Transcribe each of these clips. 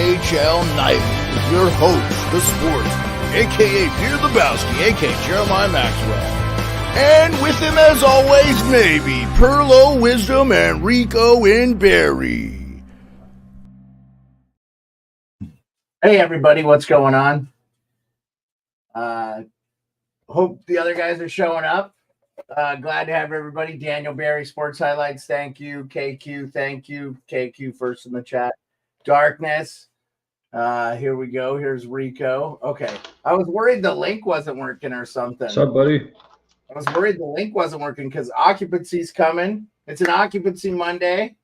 NHL Nightly with your host, the sports, a.k.a. Peter Lebowski, a.k.a. Jeremiah Maxwell. And with him, as always, maybe Pearlo, Wisdom, and Rico in Barrie. Hey, everybody, what's going on? Hope the other guys are showing up. Glad to have everybody. Daniel Barrie, Sports Highlights, thank you. KQ, thank you. KQ first in the chat. Darkness. Here we go. Here's Rico. Okay. I was worried the link wasn't working or something. What's up, buddy? I was worried the link wasn't working because Occupancy's coming. It's an Occupancy Monday.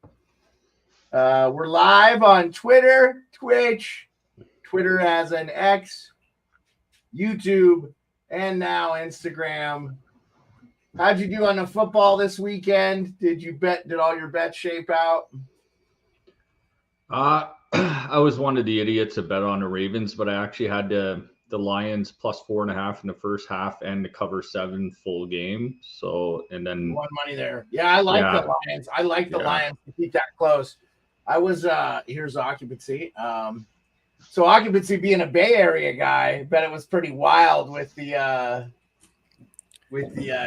We're live on Twitter, Twitch. Twitter has an X, YouTube, and now Instagram. How'd you do on the football this weekend? Did all your bets shape out? I was one of the idiots that bet on the Ravens, but I actually had the Lions plus 4.5 in the first half and the cover 7 full game. So, and then won money there. Yeah, I like the Lions. I like the Lions to keep that close. I was here's Occupancy. So Occupancy being a Bay Area guy, bet it was pretty wild with the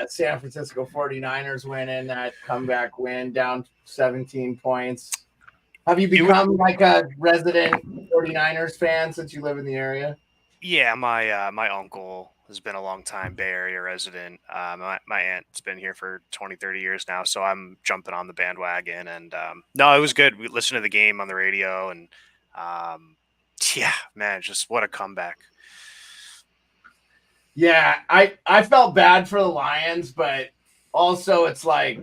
San Francisco 49ers winning that comeback win down 17 points. Have you become like a resident 49ers fan since you live in the area? Yeah, my uncle has been a long time Bay Area resident. My aunt's been here for 20, 30 years now, so I'm jumping on the bandwagon. And no, it was good. We listened to the game on the radio, and yeah, man, just what a comeback. Yeah, I felt bad for the Lions, but also it's like,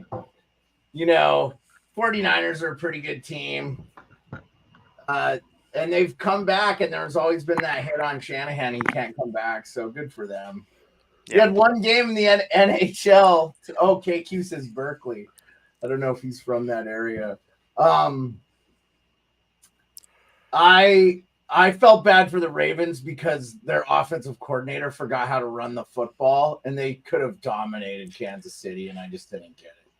49ers are a pretty good team. And they've come back, and there's always been that hit on Shanahan. He can't come back, so good for them. Yeah. You had one game in the NHL. KQ says Berkeley. I don't know if he's from that area. I felt bad for the Ravens because their offensive coordinator forgot how to run the football, and they could have dominated Kansas City, and I just didn't get it.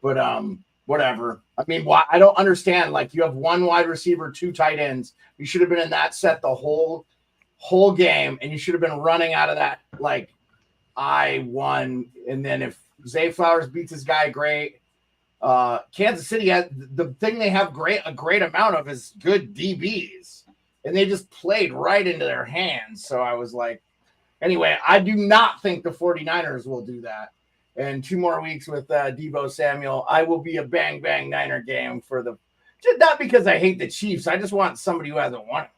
But whatever. I mean, I don't understand. Like, you have one wide receiver, 2 tight ends. You should have been in that set the whole game, and you should have been running out of that like I won. And then if Zay Flowers beats his guy, great. Kansas City has the thing they have a great amount of is good DBs. And they just played right into their hands. So I was like, anyway, I do not think the 49ers will do that. And 2 more weeks with Deebo Samuel, I will be a bang, bang Niner game for just not because I hate the Chiefs. I just want somebody who hasn't won it.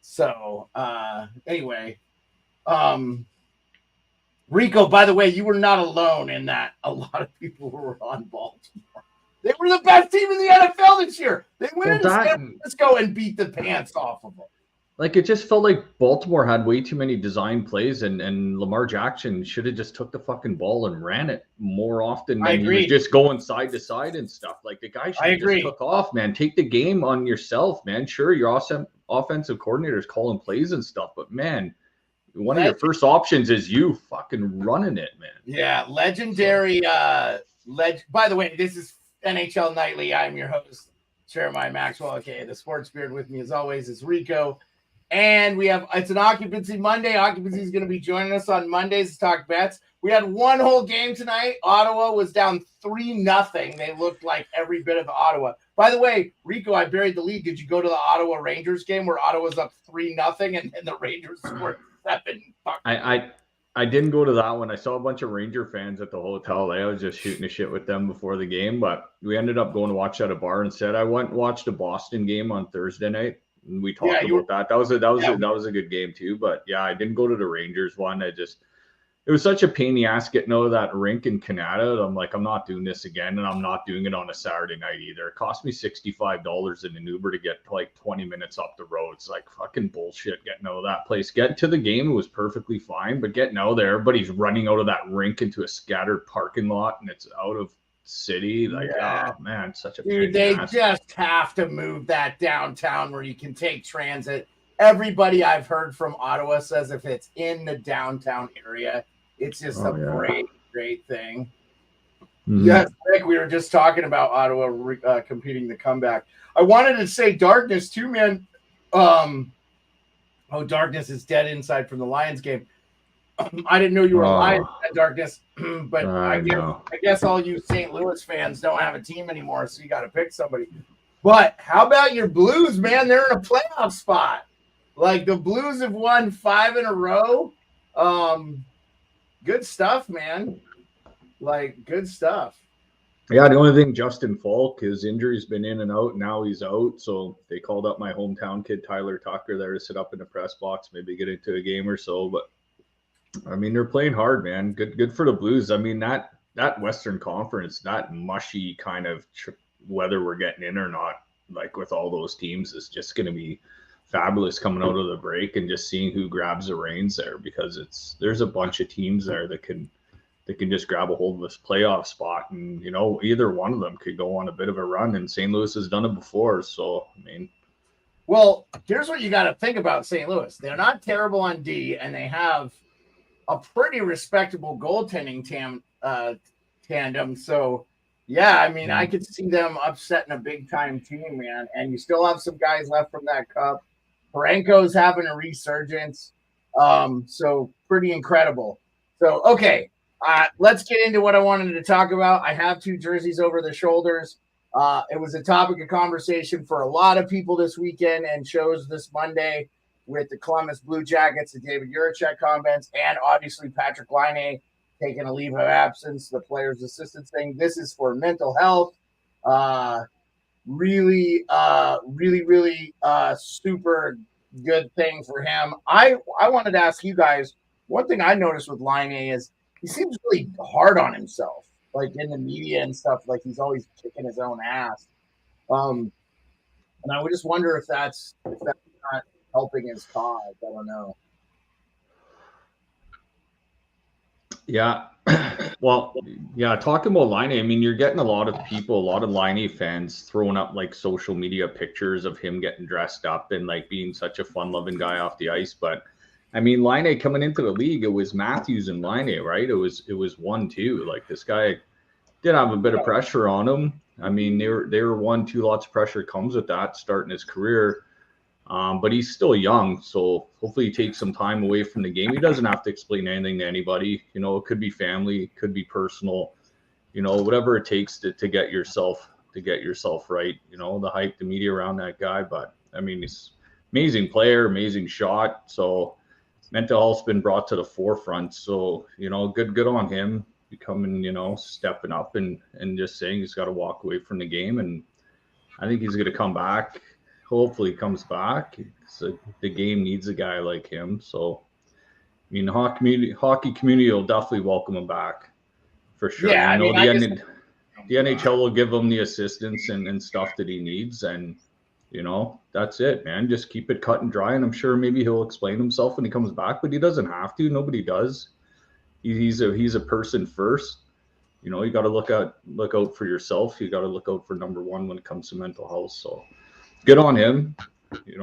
So anyway, Rico, by the way, you were not alone in that. A lot of people were on Baltimore. They were the best team in the NFL this year. They went into San Francisco and beat the pants off of them. Like, it just felt like Baltimore had way too many design plays, and Lamar Jackson should have just took the fucking ball and ran it more often than he was just going side to side and stuff. Like, the guy should have just took off, man. Take the game on yourself, man. Sure, your offensive coordinator is calling plays and stuff, but, man, one of your first options is you fucking running it, man. Yeah, legendary. By the way, this is NHL Nightly. I'm your host, Jeremiah Maxwell, aka the Sports Beard. With me, as always, is Rico. And it's an Occupancy Monday. Occupancy is going to be joining us on Mondays to talk bets. We had one whole game tonight. Ottawa was down 3-0. They looked like every bit of Ottawa. By the way, Rico, I buried the lead. Did you go to the Ottawa Rangers game where Ottawa's up 3-0 and the Rangers scored 7? I didn't go to that one. I saw a bunch of Ranger fans at the hotel. I was just shooting the shit with them before the game, but we ended up going to watch at a bar instead. I went and watched a Boston game on Thursday night. And we talked about that. That was a good game too. But yeah, I didn't go to the Rangers one. It was such a pain in the ass getting out of that rink in Canada. I'm like, I'm not doing this again, and I'm not doing it on a Saturday night either. It cost me $65 in an Uber to get like 20 minutes up the road. It's like fucking bullshit getting out of that place. Getting to the game was perfectly fine, but getting out there, everybody's running out of that rink into a scattered parking lot, and it's out of city. Like, oh man, such a dude. They just have to move that downtown where you can take transit. Everybody I've heard from Ottawa says if it's in the downtown area, it's just a great thing. Yes, Nick, we were just talking about Ottawa competing the comeback. I wanted to say Darkness too, man. Darkness is dead inside from the Lions game. I didn't know you were a Lions fan, Darkness, but I guess all you St. Louis fans don't have a team anymore, so you got to pick somebody. But how about your Blues, man? They're in a playoff spot. Like the Blues have won 5 in a row. Good stuff, man. Like good stuff. Yeah, the only thing, Justin Falk, his injury's been in and out. Now he's out, so they called up my hometown kid Tyler Tucker there to sit up in the press box, maybe get into a game or so. But I mean, they're playing hard, man. Good for the Blues. I mean, that Western Conference, that mushy kind of whether we're getting in or not, like with all those teams, is just going to be fabulous coming out of the break and just seeing who grabs the reins there, because there's a bunch of teams there that can just grab a hold of this playoff spot, and either one of them could go on a bit of a run. And St. Louis has done it before, so I mean. Well, here's what you got to think about St. Louis. They're not terrible on D, and they have a pretty respectable goaltending tandem. So, yeah, I mean, I could see them upsetting a big-time team, man. And you still have some guys left from that cup. Parenko's having a resurgence. So, pretty incredible. So, okay, let's get into what I wanted to talk about. I have 2 jerseys over the shoulders. It was a topic of conversation for a lot of people this weekend and shows this Monday with the Columbus Blue Jackets, the David Juracek comments, and obviously Patrick Laine taking a leave of absence, the player's assistant saying this is for mental health. Really super good thing for him. I wanted to ask you guys, one thing I noticed with Laine is he seems really hard on himself, like in the media and stuff, like he's always kicking his own ass. And I would just wonder if that's not helping his cause. I don't know. Yeah. Well, yeah, talking about Laine, I mean, you're getting a lot of people, a lot of Laine fans throwing up like social media pictures of him getting dressed up and like being such a fun-loving guy off the ice. But I mean, Laine coming into the league, it was Matthews and Laine, right? It was 1-2. Like this guy did have a bit of pressure on him. I mean, they were 1-2. Lots of pressure comes with that starting his career. But he's still young, so hopefully he takes some time away from the game. He doesn't have to explain anything to anybody. It could be family, it could be personal, whatever it takes to get yourself right. The hype, the media around that guy. But I mean, he's amazing player, amazing shot. So mental health's been brought to the forefront. So good on him becoming stepping up and just saying he's got to walk away from the game. And I think he's going to come back. Hopefully he comes back. So the game needs a guy like him. So, I mean, the hockey community will definitely welcome him back for sure. Yeah, the NHL will give him the assistance and stuff that he needs. And, that's it, man. Just keep it cut and dry. And I'm sure maybe he'll explain himself when he comes back, but he doesn't have to. Nobody does. He's a person first. You got to look out for yourself. You got to look out for number one when it comes to mental health. So, good on him. It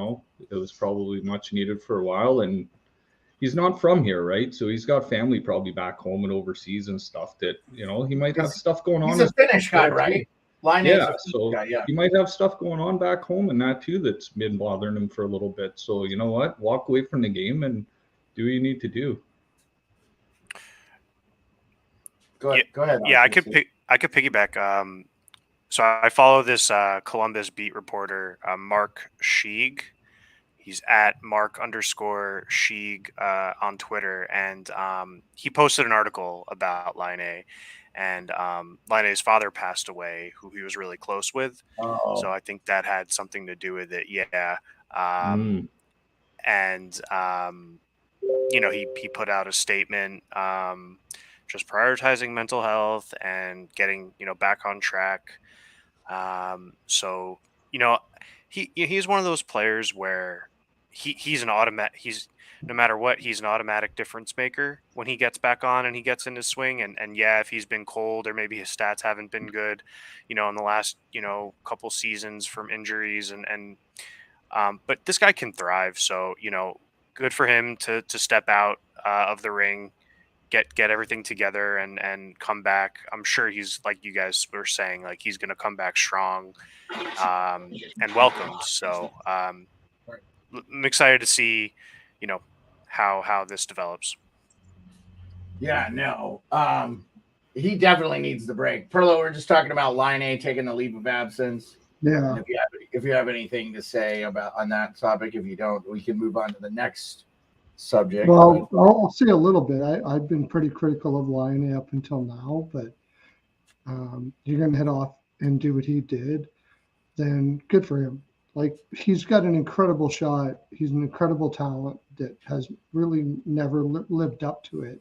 was probably much needed for a while, and he's not from here, right? So he's got family probably back home and overseas and stuff that, he might have stuff going on. He's a Finnish guy, right? He might have stuff going on back home and that too that's been bothering him for a little bit. So you know what? Walk away from the game and do what you need to do. Go ahead. Yeah, I could piggyback. So I follow this Columbus beat reporter, Mark Sheeg. He's at Mark_Sheeg on Twitter, and he posted an article about Laine, and Laine's father passed away, who he was really close with. Oh. So I think that had something to do with it. Yeah. And he put out a statement, just prioritizing mental health and getting back on track. So he's one of those players where he's an automatic. No matter what, he's an automatic difference maker when he gets back on and he gets in his swing. And yeah, if he's been cold or maybe his stats haven't been good, in the last couple seasons from injuries but this guy can thrive. So good for him to step out of the ring, get everything together and come back. I'm sure he's, like you guys were saying, like he's going to come back strong and welcomed. So I'm excited to see, you know, how this develops. Yeah, no. He definitely needs the break. Perlo, we're just talking about Laine taking the leave of absence. Yeah. And if you have anything to say about on that topic, if you don't, we can move on to the next subject. Well, I'll say a little bit. I've been pretty critical of Laine up until now, but you're going to head off and do what he did, then good for him. Like, he's got an incredible shot. He's an incredible talent that has really never lived up to it.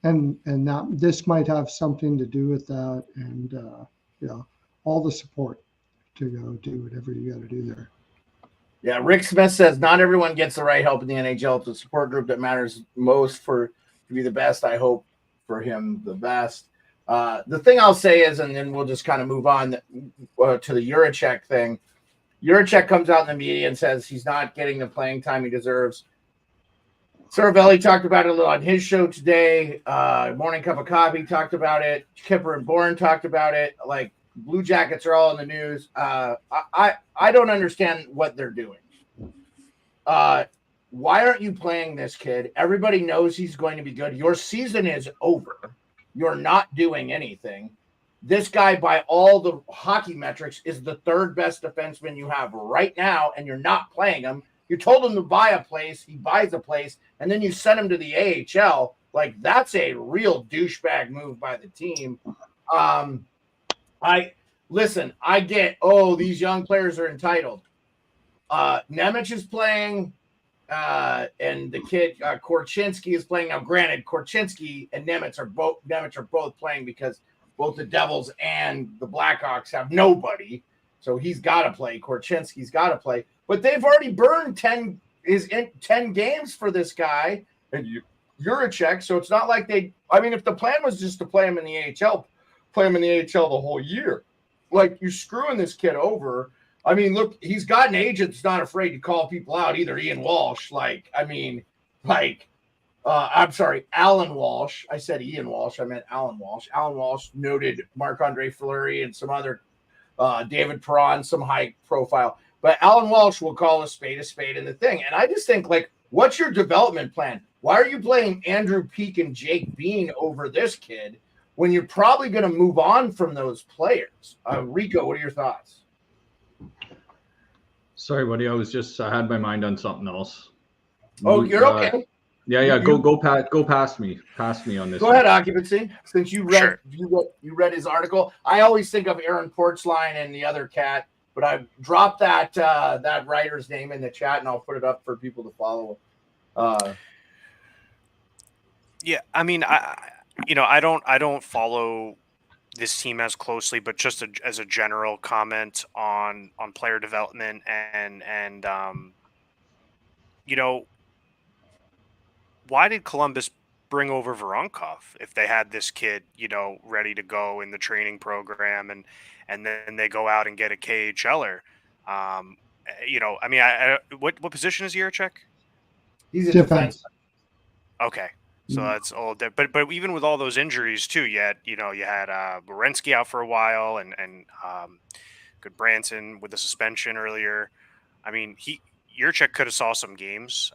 And that this might have something to do with that. And, all the support to go do whatever you got to do there. Yeah, Rick Smith says not everyone gets the right help in the NHL. It's a support group that matters most to be the best. I hope for him the best. The thing I'll say is, and then we'll just kind of move on to the Juracek thing. Juracek comes out in the media and says he's not getting the playing time he deserves. Saravelli talked about it a little on his show today. Morning Cup of Coffee talked about it. Kipper and Bourne talked about it. Like, Blue Jackets are all in the news. I don't understand what they're doing. Why aren't you playing this kid? Everybody knows he's going to be good. Your season is over. You're not doing anything. This guy, by all the hockey metrics, is the third best defenseman you have right now, and you're not playing him. You told him to buy a place. He buys a place, and then you send him to the AHL. Like, that's a real douchebag move by the team. I get, these young players are entitled. Nemec is playing, and the kid Korchinski is playing. Now, granted, Korchinski and Nemec are both playing because both the Devils and the Blackhawks have nobody. So he's got to play. Korchinski's got to play. But they've already burned 10 games for this guy, and Juracek. So it's not like if the plan was just to play him in the AHL, play him in the AHL the whole year. Like, you're screwing this kid over. I mean, look, he's got an agent that's not afraid to call people out, either Ian Walsh. I'm sorry, Alan Walsh. I said Ian Walsh. I meant Alan Walsh. Alan Walsh noted Marc-Andre Fleury and some other David Perron, some high profile. But Alan Walsh will call a spade in the thing. And I just think, like, what's your development plan? Why are you playing Andrew Peeke and Jake Bean over this kid when you're probably going to move on from those players? Rico, what are your thoughts? Sorry, buddy. I had my mind on something else. Oh, you're okay. Yeah. Go past me. Pass me on this. Go ahead, Occupancy. Since you read you read his article, I always think of Aaron Portzline and the other cat, but I've dropped that writer's name in the chat, and I'll put it up for people to follow. Yeah, I mean, I don't follow this team as closely, but just as a general comment on player development and why did Columbus bring over Voronkov if they had this kid, ready to go in the training program, and then they go out and get a KHLer? What position is Juracek? He's a defense. Okay. So that's all. But even with all those injuries too, you had Werenski out for a while, and good Branson with the suspension earlier. I mean, Juracek could have saw some games.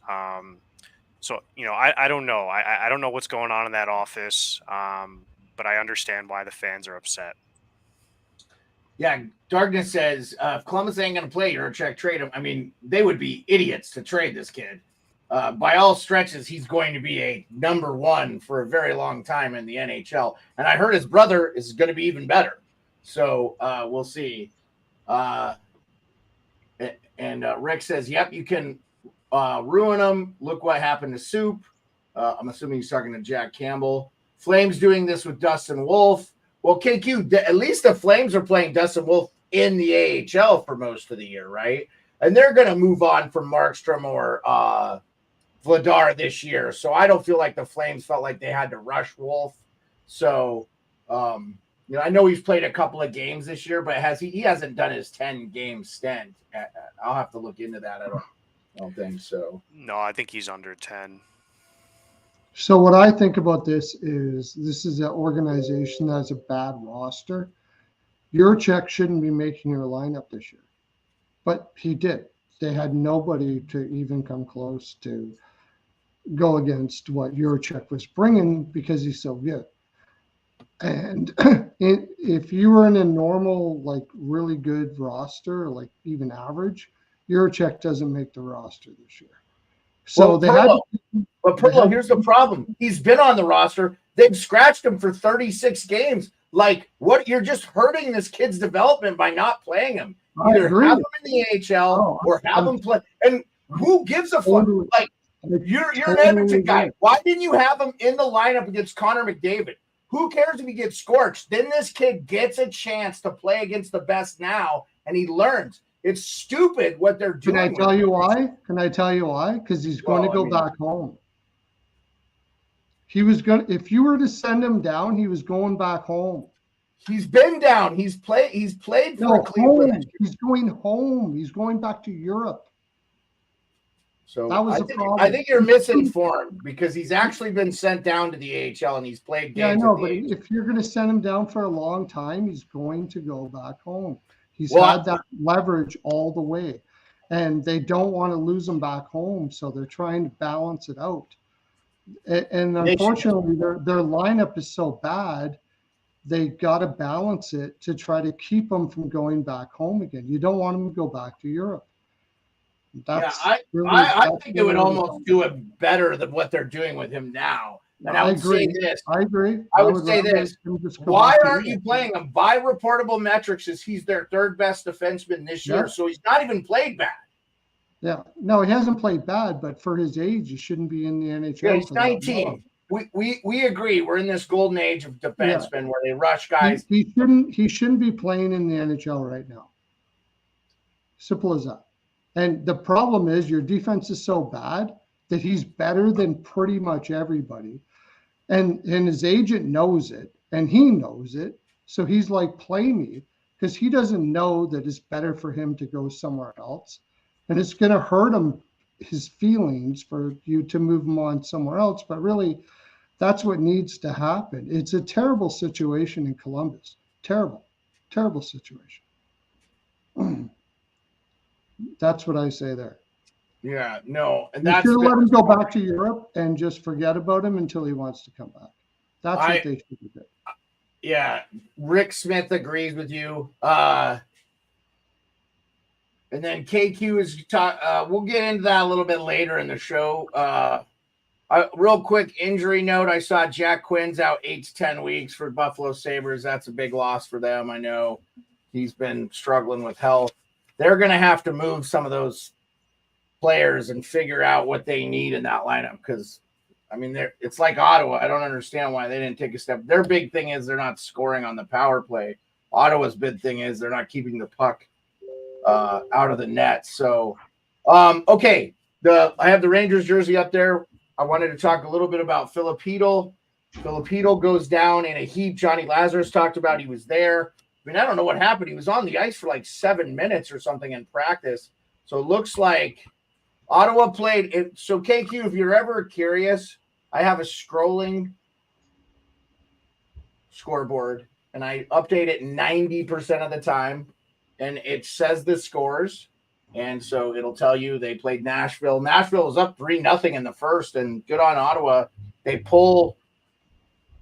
So I don't know. I don't know what's going on in that office. But I understand why the fans are upset. Yeah, Darkness says if Columbus ain't going to play Juracek, trade him. I mean, they would be idiots to trade this kid. By all stretches, he's going to be a number one for a very long time in the NHL. And I heard his brother is going to be even better. So we'll see. And Rick says, yep, you can ruin him. Look what happened to Soup. I'm assuming he's talking to Jack Campbell. Flames doing this with Dustin Wolf. Well, KQ, at least the Flames are playing Dustin Wolf in the AHL for most of the year, right? And they're going to move on from Markstrom or Vladar this year. So I don't feel like the Flames felt like they had to rush Wolf. So, I know he's played a couple of games this year, but he hasn't done his 10-game stint. I'll have to look into that. I don't think so. No, I think he's under 10. So what I think about this is an organization that has a bad roster. Juracek shouldn't be making your lineup this year, but he did. They had nobody to even come close to go against what Juracek was bringing because he's so good. And if you were in a normal, like really good roster, like even average, Juracek doesn't make the roster this year. So Well, they had. But Pearlo, here's the problem. He's been on the roster. They've scratched him for 36 games. Like, what? You're just hurting this kid's development by not playing him. Either have him in the AHL or have him play. And who gives a fuck? Like, you're an Edmonton guy. Why didn't you have him in the lineup against Connor McDavid? Who cares if he gets scorched? Then this kid gets a chance to play against the best now, and he learns. It's stupid what they're doing. Can I tell you why? Because he's going to go back home. He was going. If you were to send him down, he was going back home. He's been down. He's played for Cleveland. He's going home. He's going back to Europe. So that was the problem. I think you're misinformed because he's actually been sent down to the AHL and he's played games. Yeah, I know, but if you're going to send him down for a long time, he's going to go back home. He's had that leverage all the way, and they don't want to lose him back home, so they're trying to balance it out. And unfortunately, their lineup is so bad, they got to balance it to try to keep him from going back home again. You don't want him to go back to Europe. I think they would almost do it better than what they're doing with him now. And I would say this. I agree. I would say this. Why aren't you playing him? By reportable metrics, he's their third best defenseman this year, so he's not even played bad. Yeah. No, he hasn't played bad, but for his age, he shouldn't be in the NHL. Yeah, he's 19. We agree. We're in this golden age of defensemen where they rush guys. He shouldn't be playing in the NHL right now. Simple as that. And the problem is your defense is so bad that he's better than pretty much everybody. And his agent knows it, and he knows it. So he's like, play me, because he doesn't know that it's better for him to go somewhere else. And it's going to hurt him, his feelings, for you to move him on somewhere else. But really, that's what needs to happen. It's a terrible situation in Columbus. Terrible situation. That's what I say there. Yeah, no. And you should let him go back to Europe and just forget about him until he wants to come back. That's what they should do. Yeah, Rick Smith agrees with you. And then KQ is we'll get into that a little bit later in the show. Real quick injury note: I saw Jack Quinn's out 8 to 10 weeks for Buffalo Sabres. That's a big loss for them. I know he's been struggling with health. They're going to have to move some of those players and figure out what they need in that lineup because, I mean, it's like Ottawa. I don't understand why they didn't take a step. Their big thing is they're not scoring on the power play. Ottawa's big thing is they're not keeping the puck out of the net. So, okay, I have the Rangers jersey up there. I wanted to talk a little bit about Filip Chytil. Filip Chytil goes down in a heap. Johnny Lazarus talked about he was there. I mean, I don't know what happened. He was on the ice for like 7 minutes or something in practice. So it looks like Ottawa played it. So KQ, if you're ever curious, I have a scrolling scoreboard and I update it 90% of the time. And it says the scores. And so it'll tell you they played Nashville. Nashville was up 3-0 in the first, and good on Ottawa. They pull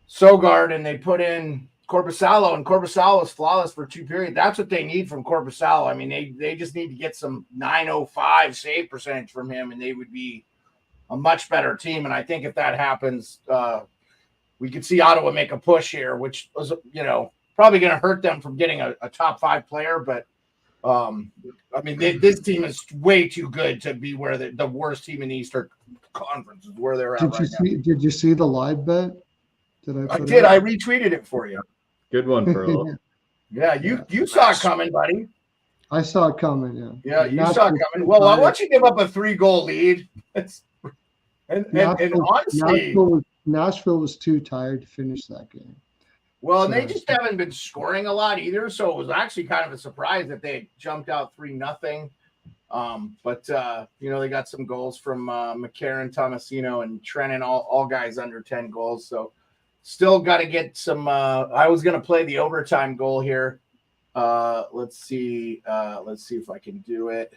Sogard and they put in Korpisalo, and Korpisalo was flawless for 2 periods. That's what they need from Korpisalo. I mean, they just need to get some 905 save percentage from him, and they would be a much better team. And I think if that happens, we could see Ottawa make a push here, which was, probably going to hurt them from getting a top 5 player. But, I mean, this team is way too good to be where the worst team in the Eastern Conference is where they're at Did you see the live bet? I did. I retweeted it for you. Good one, Pearlo. Yeah, you saw it coming, buddy. I saw it coming, yeah. Yeah, you saw it coming. Well, I want you to give up a 3-goal lead. And honestly, Nashville was too tired to finish that game. Well, and they just haven't been scoring a lot either, so it was actually kind of a surprise that they jumped out 3-0. But they got some goals from McCarron, Tomasino, and Trennan, all guys under 10 goals. So still got to get some. I was going to play the overtime goal here. Let's see if I can do it,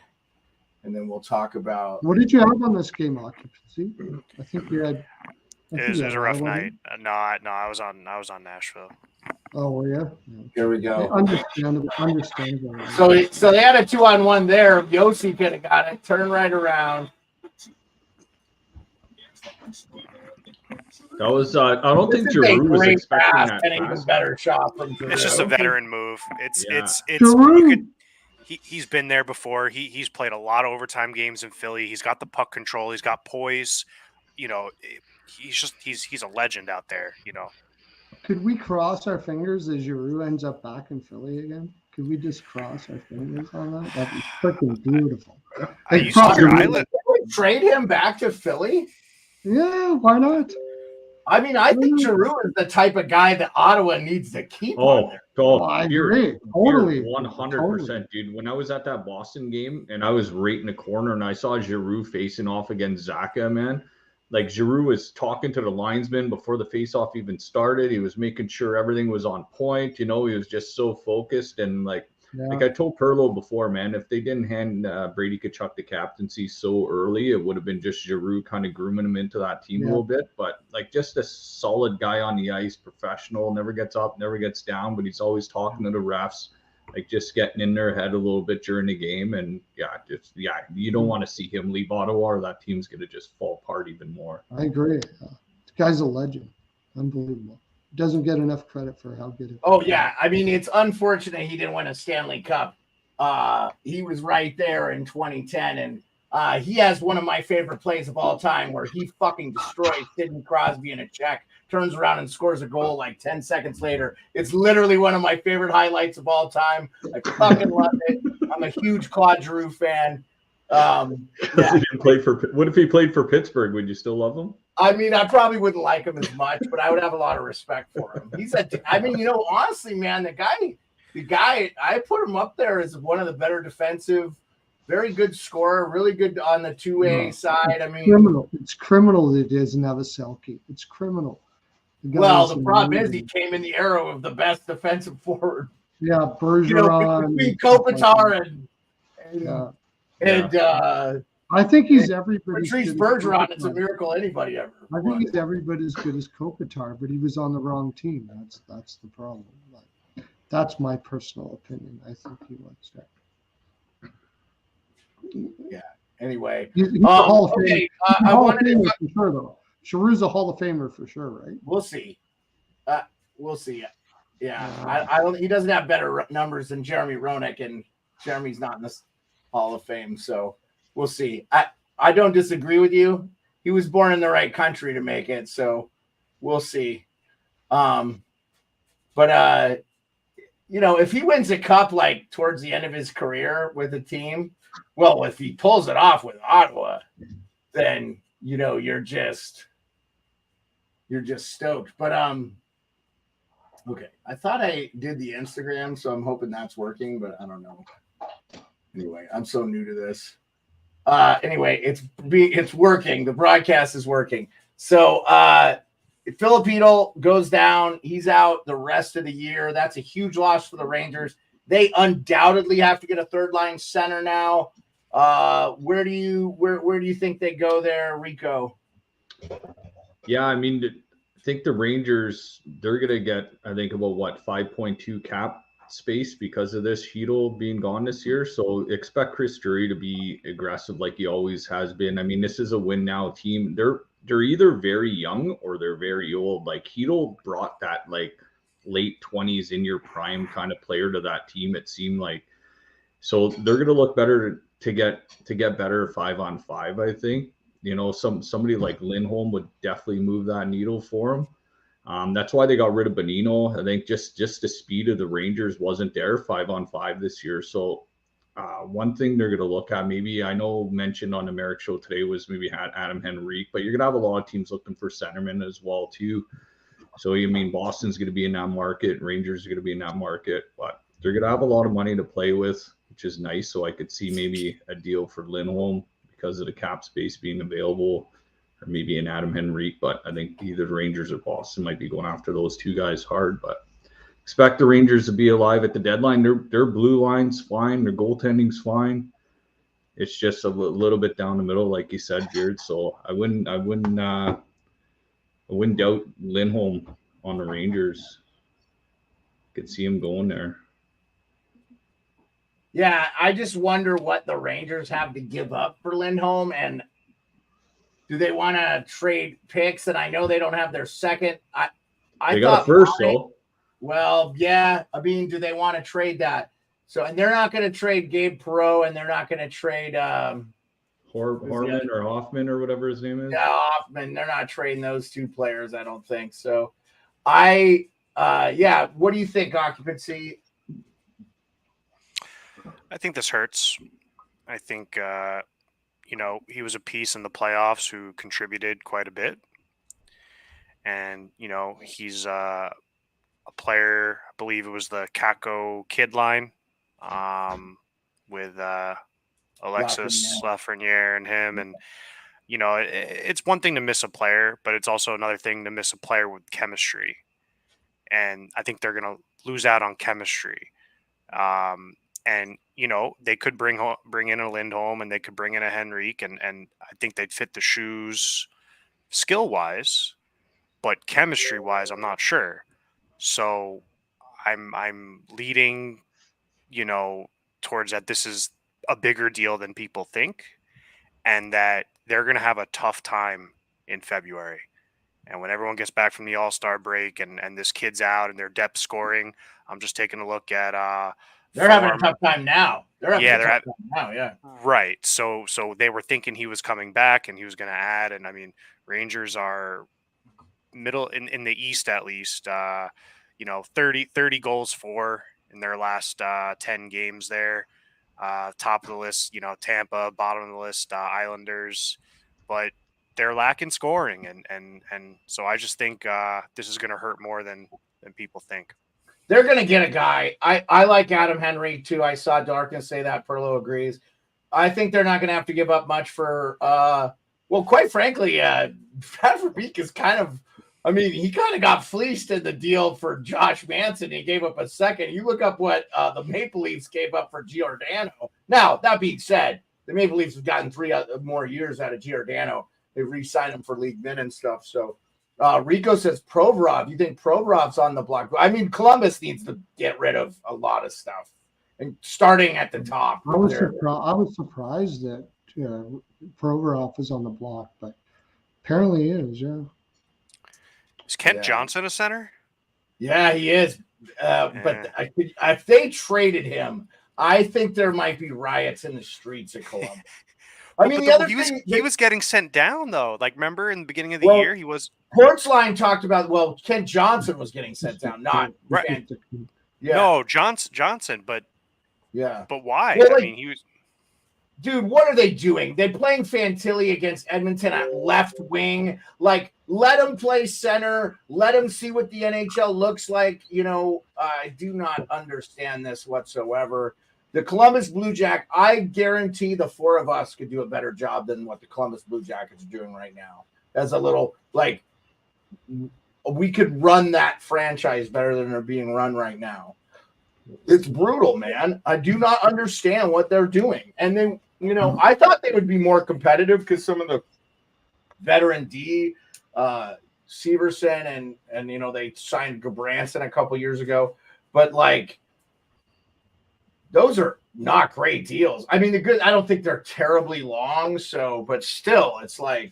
and then we'll talk about. What did you have on this game, Occupancy? I think you had. It was a rough night. No, I was on Nashville. Oh, were you? Here we go. Understandable. So they had a 2-on-1 there. Yossi could have got it. Turn right around. That was. I don't think Giroux was expecting that. An even better shot from Giroux. It's just a veteran move. It's. He's been there before. He's played a lot of overtime games in Philly. He's got the puck control. He's got poise. He's a legend out there. Could we cross our fingers as Giroux ends up back in Philly again? Could we just cross our fingers on that? That'd be freaking beautiful. You saw your island. Trade him back to Philly? Yeah, why not? I mean, I think Giroux is the type of guy that Ottawa needs to keep on there. I agree. Totally. 100%, dude. When I was at that Boston game and I was right in the corner and I saw Giroux facing off against Zaka, man. Like Giroux was talking to the linesman before the faceoff even started. He was making sure everything was on point. He was just so focused. And like I told Pearlo before, man, if they didn't hand Brady Tkachuk the captaincy so early, it would have been just Giroux kind of grooming him into that team a little bit. But like just a solid guy on the ice, professional, never gets up, never gets down, but he's always talking to the refs. Like just getting in their head a little bit during the game. And you don't want to see him leave Ottawa or that team's going to just fall apart even more. I agree. This guy's a legend. Unbelievable. Doesn't get enough credit for how good it is. Oh, yeah. I mean, it's unfortunate he didn't win a Stanley Cup. He was right there in 2010. And he has one of my favorite plays of all time where he fucking destroys Sidney Crosby in a check, turns around and scores a goal like 10 seconds later. It's literally one of my favorite highlights of all time. I fucking love it. I'm a huge Claude Giroux fan. What if he played for Pittsburgh? Would you still love him? I mean, I probably wouldn't like him as much, but I would have a lot of respect for him. Honestly, man, the guy, I put him up there as one of the better defensive, very good scorer, really good on the two-way side. I mean, it's criminal that he doesn't have a Selke. It's criminal. The problem is he came in the era of the best defensive forward. Yeah, Bergeron. Between Kopitar and I think he's everybody. Patrice Bergeron, it's a miracle anybody ever. I think he's everybody as good as Kopitar, but he was on the wrong team. That's the problem. But that's my personal opinion. I think he was there. Yeah. Anyway, he's a Hall of Famer. Okay. I wanted to for sure though. Giroux's a Hall of Famer for sure, right? We'll see. Yeah. I don't. He doesn't have better numbers than Jeremy Roenick, and Jeremy's not in this Hall of Fame, so we'll see. I don't disagree with you. He was born in the right country to make it, so we'll see. If he wins a cup like towards the end of his career with a team, well, if he pulls it off with Ottawa, then you're just stoked. But okay. I thought I did the Instagram, so I'm hoping that's working, but I don't know. Anyway, I'm so new to this. Anyway, it's working. The broadcast is working. So Filip Chytil goes down. He's out the rest of the year. That's a huge loss for the Rangers. They undoubtedly have to get a third line center now. Where do you think they go there, Rico? Yeah, I mean, I think the Rangers, they're gonna get, I think, about 5.2 cap space because of this Chytil being gone this year. So expect Chris Drury to be aggressive like he always has been. I mean, this is a win now team. They're either very young or they're very old. Like Chytil brought that like late 20s in your prime kind of player to that team, it seemed like. So they're gonna look better to get better 5-on-5, I think. Somebody like Lindholm would definitely move that needle for him. That's why they got rid of Bonino. I think just the speed of the Rangers wasn't there 5-on-5 this year. So one thing they're going to look at, maybe I know mentioned on the Merrick show today was maybe had Adam Henrique, but you're going to have a lot of teams looking for centermen as well too. So Boston's going to be in that market, Rangers are going to be in that market, but they're going to have a lot of money to play with. which is nice. So I could see maybe a deal for Lindholm because of the cap space being available, or maybe an Adam Henrique. But I think either the Rangers or Boston might be going after those two guys hard. But expect the Rangers to be alive at the deadline. Their blue line's fine. Their goaltending's fine. It's just a little bit down the middle, like you said, Jared. So I wouldn't doubt Lindholm on the Rangers. Could see him going there. Yeah, I just wonder what the Rangers have to give up for Lindholm, and do they want to trade picks? And I know they don't have their second. They got a first, though. Well, yeah. I mean, do they want to trade that? So, and they're not going to trade Gabe Perreault, and they're not going to trade Horman or Hoffman or whatever his name is. Yeah, Hoffman. They're not trading those two players, I don't think. So, yeah. What do you think, Occupancy? I think this hurts. I think, he was a piece in the playoffs who contributed quite a bit. And, he's a player, I believe it was the Kako kid line with Alexis Lafreniere and him. And, it's one thing to miss a player, but it's also another thing to miss a player with chemistry. And I think they're going to lose out on chemistry. And, they could bring in a Lindholm and they could bring in a Henrique and I think they'd fit the shoes skill-wise, but chemistry-wise, I'm not sure. So I'm leading, towards that this is a bigger deal than people think and that they're going to have a tough time in February. And when everyone gets back from the All-Star break and this kid's out and their depth scoring, I'm just taking a look at they're having a tough time now. Yeah. Right. So they were thinking he was coming back and he was going to add. And I mean, Rangers are middle in the East, at least, 30 goals for in their last 10 games there. Top of the list, Tampa, bottom of the list, Islanders, but they're lacking scoring. And so I just think this is going to hurt more than people think. They're going to get a guy. I like Adam Henrique, too. I saw Darkness say that. Perlo agrees. I think they're not going to have to give up much for quite frankly, Henrique is kind of – he kind of got fleeced in the deal for Josh Manson. He gave up a second. You look up what the Maple Leafs gave up for Giordano. Now, that being said, the Maple Leafs have gotten 3 more years out of Giordano. They re-signed him for league min and stuff, so – Rico says Provorov. You think Provorov's on the block? Columbus needs to get rid of a lot of stuff, and starting at the top. I was surprised that Provorov is on the block, but apparently he is. Yeah. Is Kent Johnson a center? Yeah, he is. But if they traded him, I think there might be riots in the streets of Columbus. He was getting sent down though. Like, remember in the beginning of the year, he was. Portsline talked about. Well, Kent Johnson was getting sent down, not right. No, Johnson, but yeah, but why? Well, he was. Dude, what are they doing? They're playing Fantilli against Edmonton at left wing. Like, let him play center. Let him see what the NHL looks like. I do not understand this whatsoever. The Columbus Blue Jackets, I guarantee the 4 of us could do a better job than what the Columbus Blue Jackets are doing right now. As a little, we could run that franchise better than they're being run right now. It's brutal, man. I do not understand what they're doing. And then, I thought they would be more competitive because some of the veteran D, Severson, and they signed Gabranson a couple years ago. But, those are not great deals. I don't think they're terribly long. But still, it's Well,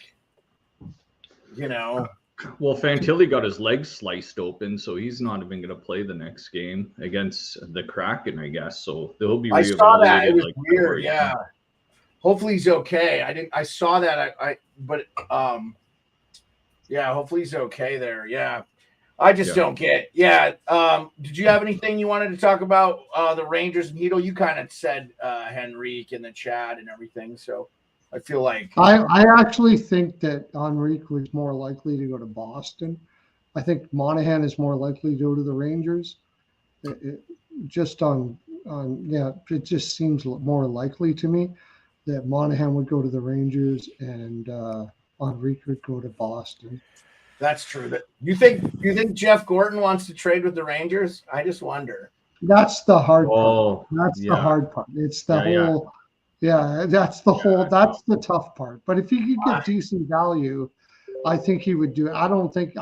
Fantilli got his legs sliced open, so he's not even going to play the next game against the Kraken, I guess. So they'll be. I saw that. It was weird. Yeah. Hopefully he's okay. I saw that. Hopefully he's okay there. Yeah. I just don't get. Yeah. Did you have anything you wanted to talk about the Rangers and Chytil? You kind of said Henrique in the chat and everything. So I feel like I actually think that Henrique was more likely to go to Boston. I think Monahan is more likely to go to the Rangers. Just on it just seems more likely to me that Monahan would go to the Rangers and Henrique would go to Boston. That's true. That you think Jeff Gorton wants to trade with the Rangers? I just wonder. That's the hard part. Oh, That's the yeah. hard part. It's the Yeah, whole. Yeah, that's the whole. That's the tough part. But if he could get decent value, I think he would do it. I don't think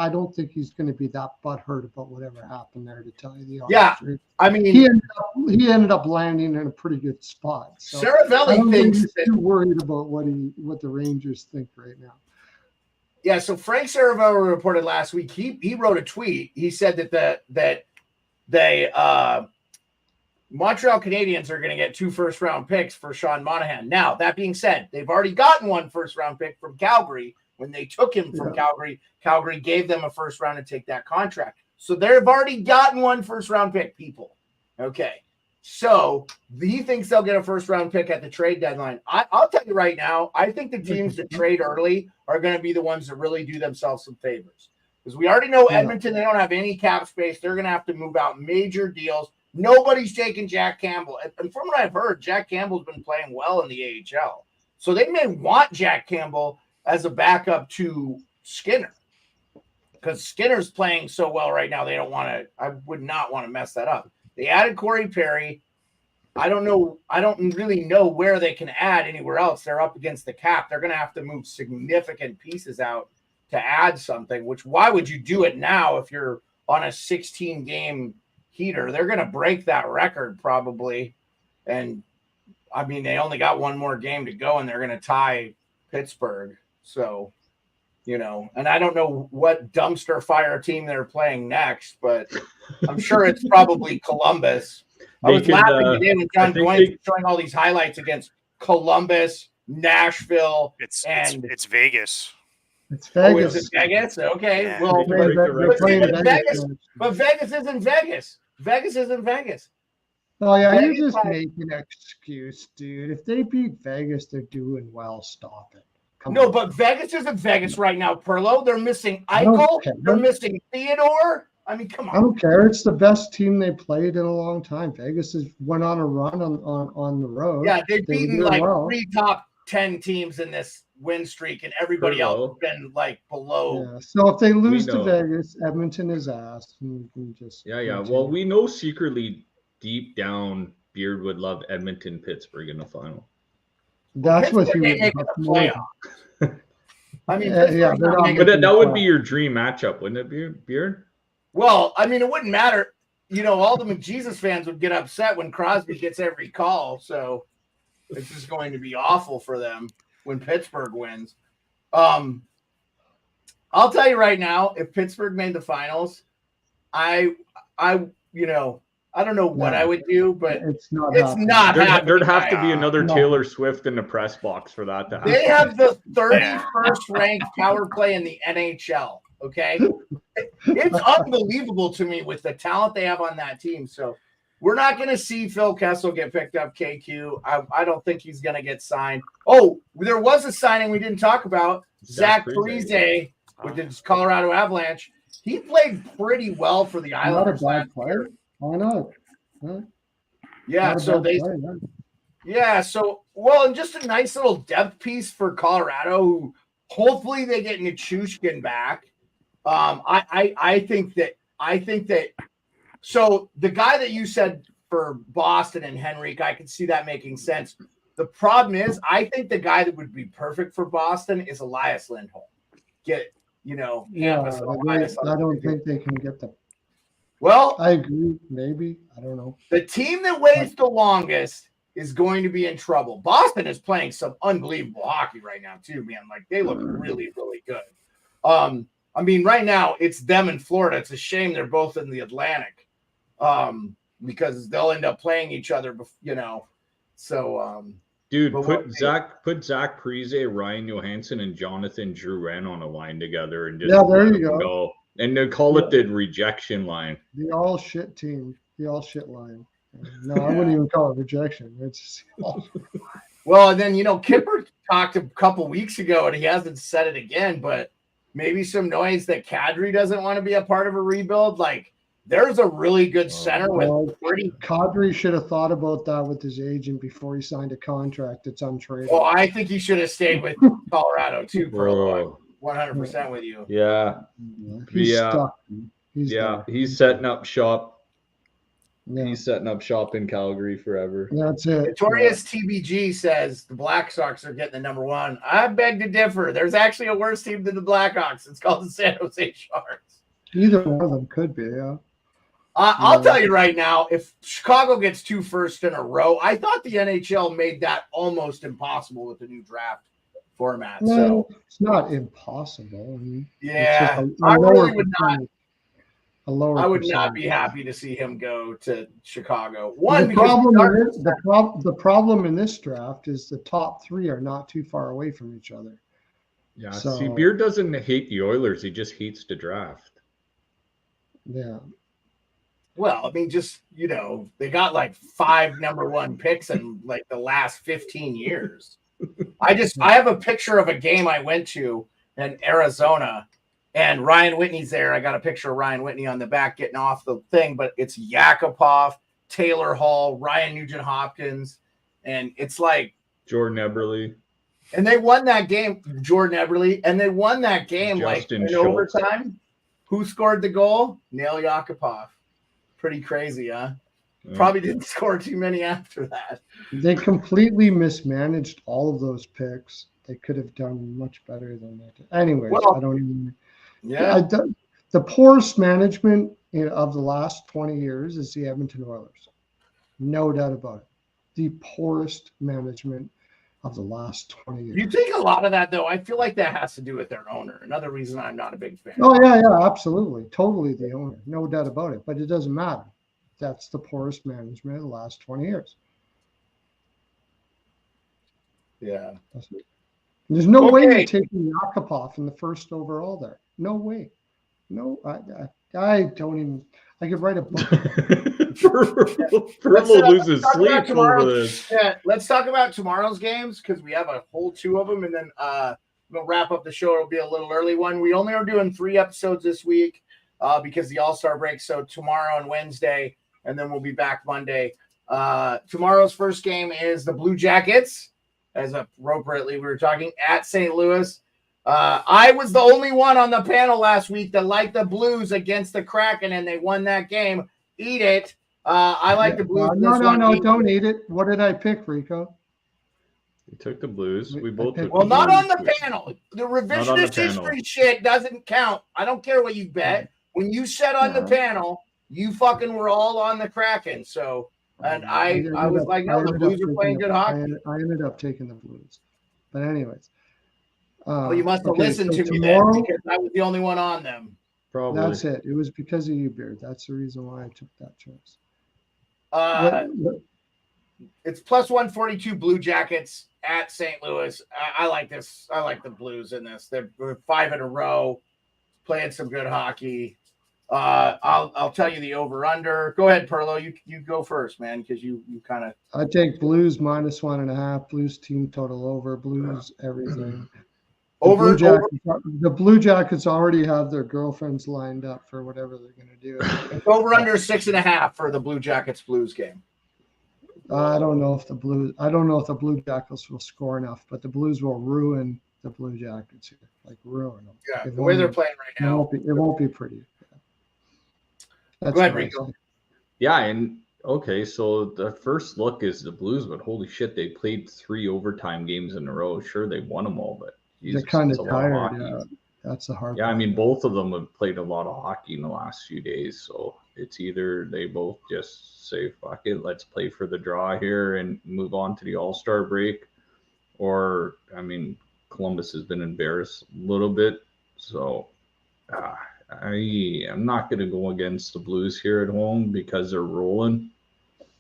he's going to be that butthurt about whatever happened there. To tell you the honest truth. I mean, he ended up landing in a pretty good spot. So Saravelli thinks he's too worried about what the Rangers think right now. Yeah, so Frank Saravelli reported last week. He wrote a tweet. He said that Montreal Canadiens are going to get 2 first-round picks for Sean Monahan. Now, that being said, they've already gotten 1 first-round pick from Calgary. When they took him from Calgary, Calgary gave them a first round to take that contract. So they've already gotten 1 first-round pick, people. Okay. So he thinks they'll get a first-round pick at the trade deadline. I'll tell you right now, I think the teams that trade early are going to be the ones that really do themselves some favors. Because we already know Edmonton, they don't have any cap space. They're going to have to move out major deals. Nobody's taking Jack Campbell. And from what I've heard, Jack Campbell's been playing well in the AHL. So they may want Jack Campbell as a backup to Skinner. Because Skinner's playing so well right now, I would not want to mess that up. They added Corey Perry. I don't really know where they can add anywhere else. They're up against the cap. They're going to have to move significant pieces out to add something, which why would you do it now if you're on a 16-game heater? They're going to break that record probably. And, I mean, they only got 1 more game to go, and they're going to tie Pittsburgh. So, and I don't know what dumpster fire team they're playing next, but I'm sure it's probably Columbus. I was laughing today when John Dwayne was showing all these highlights against Columbus, Nashville, it's Vegas. It's Vegas. Is it Vegas? Okay. Yeah. Well, but Vegas isn't Vegas. Vegas isn't Vegas. Oh, yeah, you're just making an excuse, dude. If they beat Vegas, they're doing well. Stop it. But Vegas isn't Vegas right now, Pearlo. They're missing Eichel. They're missing Theodore. I mean, come on. I don't care. It's the best team they played in a long time. Vegas went on a run on the road. Yeah, they've beaten 3 top 10 teams in this win streak, and everybody else has been below. Yeah. So if they lose to Vegas, Edmonton is ass. Well, we know secretly deep down, Beard would love Edmonton, Pittsburgh in the final. That's what he would make the playoff. I mean, but that would be your dream matchup, wouldn't it, Beard? Well, I mean, it wouldn't matter. All the McJesus fans would get upset when Crosby gets every call. So it's just going to be awful for them when Pittsburgh wins. I'll tell you right now, if Pittsburgh made the finals, I don't know what I would do, but it's not happening. There'd have to be another Taylor Swift in the press box for that to happen. They have the 31st ranked power play in the NHL. Okay. It's unbelievable to me with the talent they have on that team. So we're not going to see Phil Kessel get picked up, KQ. I don't think he's going to get signed. Oh, there was a signing we didn't talk about. Zach Parise with the Colorado Avalanche. He played pretty well for the Islanders. Not a bad player. Why not? Huh? Yeah, and just a nice little depth piece for Colorado, who hopefully they get Nichushkin back. I think that so the guy that you said for Boston and Henrique, I can see that making sense. The problem is, I think the guy that would be perfect for Boston is Elias Lindholm. I don't think they can get them. Well, I agree. Maybe. I don't know. The team that waits the longest is going to be in trouble. Boston is playing some unbelievable hockey right now, too, man. They look really, really good. I mean, right now, it's them in Florida. It's a shame they're both in the Atlantic because they'll end up playing each other, So, dude, put Zach Parise, Ryan Johansson, and Jonathan Drouin on a line together and just there you go. And they call it the rejection line. The all shit team. The all shit line. No, I wouldn't even call it rejection. It's just well, and then Kipper talked a couple weeks ago, and he hasn't said it again, but maybe some noise that Kadri doesn't want to be a part of a rebuild. there's a really good center with pretty. Kadri should have thought about that with his agent before he signed a contract that's untradeable. Well, I think he should have stayed with Colorado too, Pearlo. 100% with you. Yeah. He's stuck. He's setting up shop. Yeah. He's setting up shop in Calgary forever. That's it. Notorious TBG says the Black Sox are getting the number one. I beg to differ. There's actually a worse team than the Blackhawks. It's called the San Jose Sharks. Either one of them could be, yeah. I'll tell you right now, if Chicago gets 2 firsts in a row, I thought the NHL made that almost impossible with the new draft format. No, So it's not impossible. I mean, yeah, I really would not. I would not be happy to see him go to Chicago. The problem in this draft is the top 3 are not too far away from each other. Yeah. So, see, Beard doesn't hate the Oilers. He just hates the draft. Yeah. Well, I mean, just, they got like 5 number 1 picks in like the last 15 years. I have a picture of a game I went to in Arizona, and Ryan Whitney's there. I got a picture of Ryan Whitney on the back getting off the thing, but it's Yakupov, Taylor Hall, Ryan Nugent-Hopkins, and it's like Jordan Eberle. And they won that game, Jordan Eberle, and they won that game Justin in Schultz. overtime. Who scored the goal? Nail Yakupov. Pretty crazy, huh? Yeah. Probably didn't score too many after that. They completely mismanaged all of those picks. They could have done much better than they did. Anyways, Well, I don't even. Yeah. The poorest management of the last 20 years is the Edmonton Oilers. No doubt about it. The poorest management of the last 20 years. You think a lot of that, though, I feel like that has to do with their owner. Another reason I'm not a big fan. Oh, yeah, absolutely. Totally the owner. No doubt about it. But it doesn't matter. That's the poorest management of the last 20 years. Yeah. There's no way you're taking Yakupov in the first overall there. No way. No, I don't even. I could write a book. Pearlo loses sleep over this. Yeah, let's talk about tomorrow's games because we have a whole 2 of them, and then we'll wrap up the show. It'll be a little early one. We only are doing 3 episodes this week because the All-Star break. So tomorrow and Wednesday, and then we'll be back Monday. Tomorrow's first game is the Blue Jackets, as appropriately we were talking, at St. Louis. I was the only one on the panel last week that liked the Blues against the Kraken, and they won that game. Eat it. I like the Blues. No, don't eat it. What did I pick, Rico? You took the Blues. We both took Well, the not Blues. on the panel. The revisionist history shit doesn't count. I don't care what you bet. When you said on the panel, you fucking were all on the Kraken. So, and I was like, no, the Blues are playing good hockey. I ended up taking the Blues. But anyways. Well, you must have listened to me then because I was the only one on them. Probably. That's it. It was because of you, Beard. That's the reason why I took that choice. It's plus 142 Blue Jackets at St. Louis. I like this. I like the Blues in this. They're 5 in a row, playing some good hockey. I'll tell you the over/under. Go ahead, Pearlo. You go first, man, because you kind of. I take Blues minus 1.5. Blues team total over. Blues everything. The Blue Jackets already have their girlfriends lined up for whatever they're going to do. It's over/under 6.5 for the Blue Jackets Blues game. I don't know if the Blue Jackets will score enough, but the Blues will ruin the Blue Jackets here, like ruin them. Yeah, the way they're playing right now, it won't be pretty. Go ahead, Rico. Yeah, and okay, so the first look is the Blues, but holy shit, they played 3 overtime games in a row. Sure, they won them all, but they're kind of tired. Yeah, that's the hard. Yeah, I mean, both of them have played a lot of hockey in the last few days, so it's either they both just say, fuck it, let's play for the draw here and move on to the All-Star break, or, I mean, Columbus has been embarrassed a little bit, so I'm not going to go against the Blues here at home because they're rolling.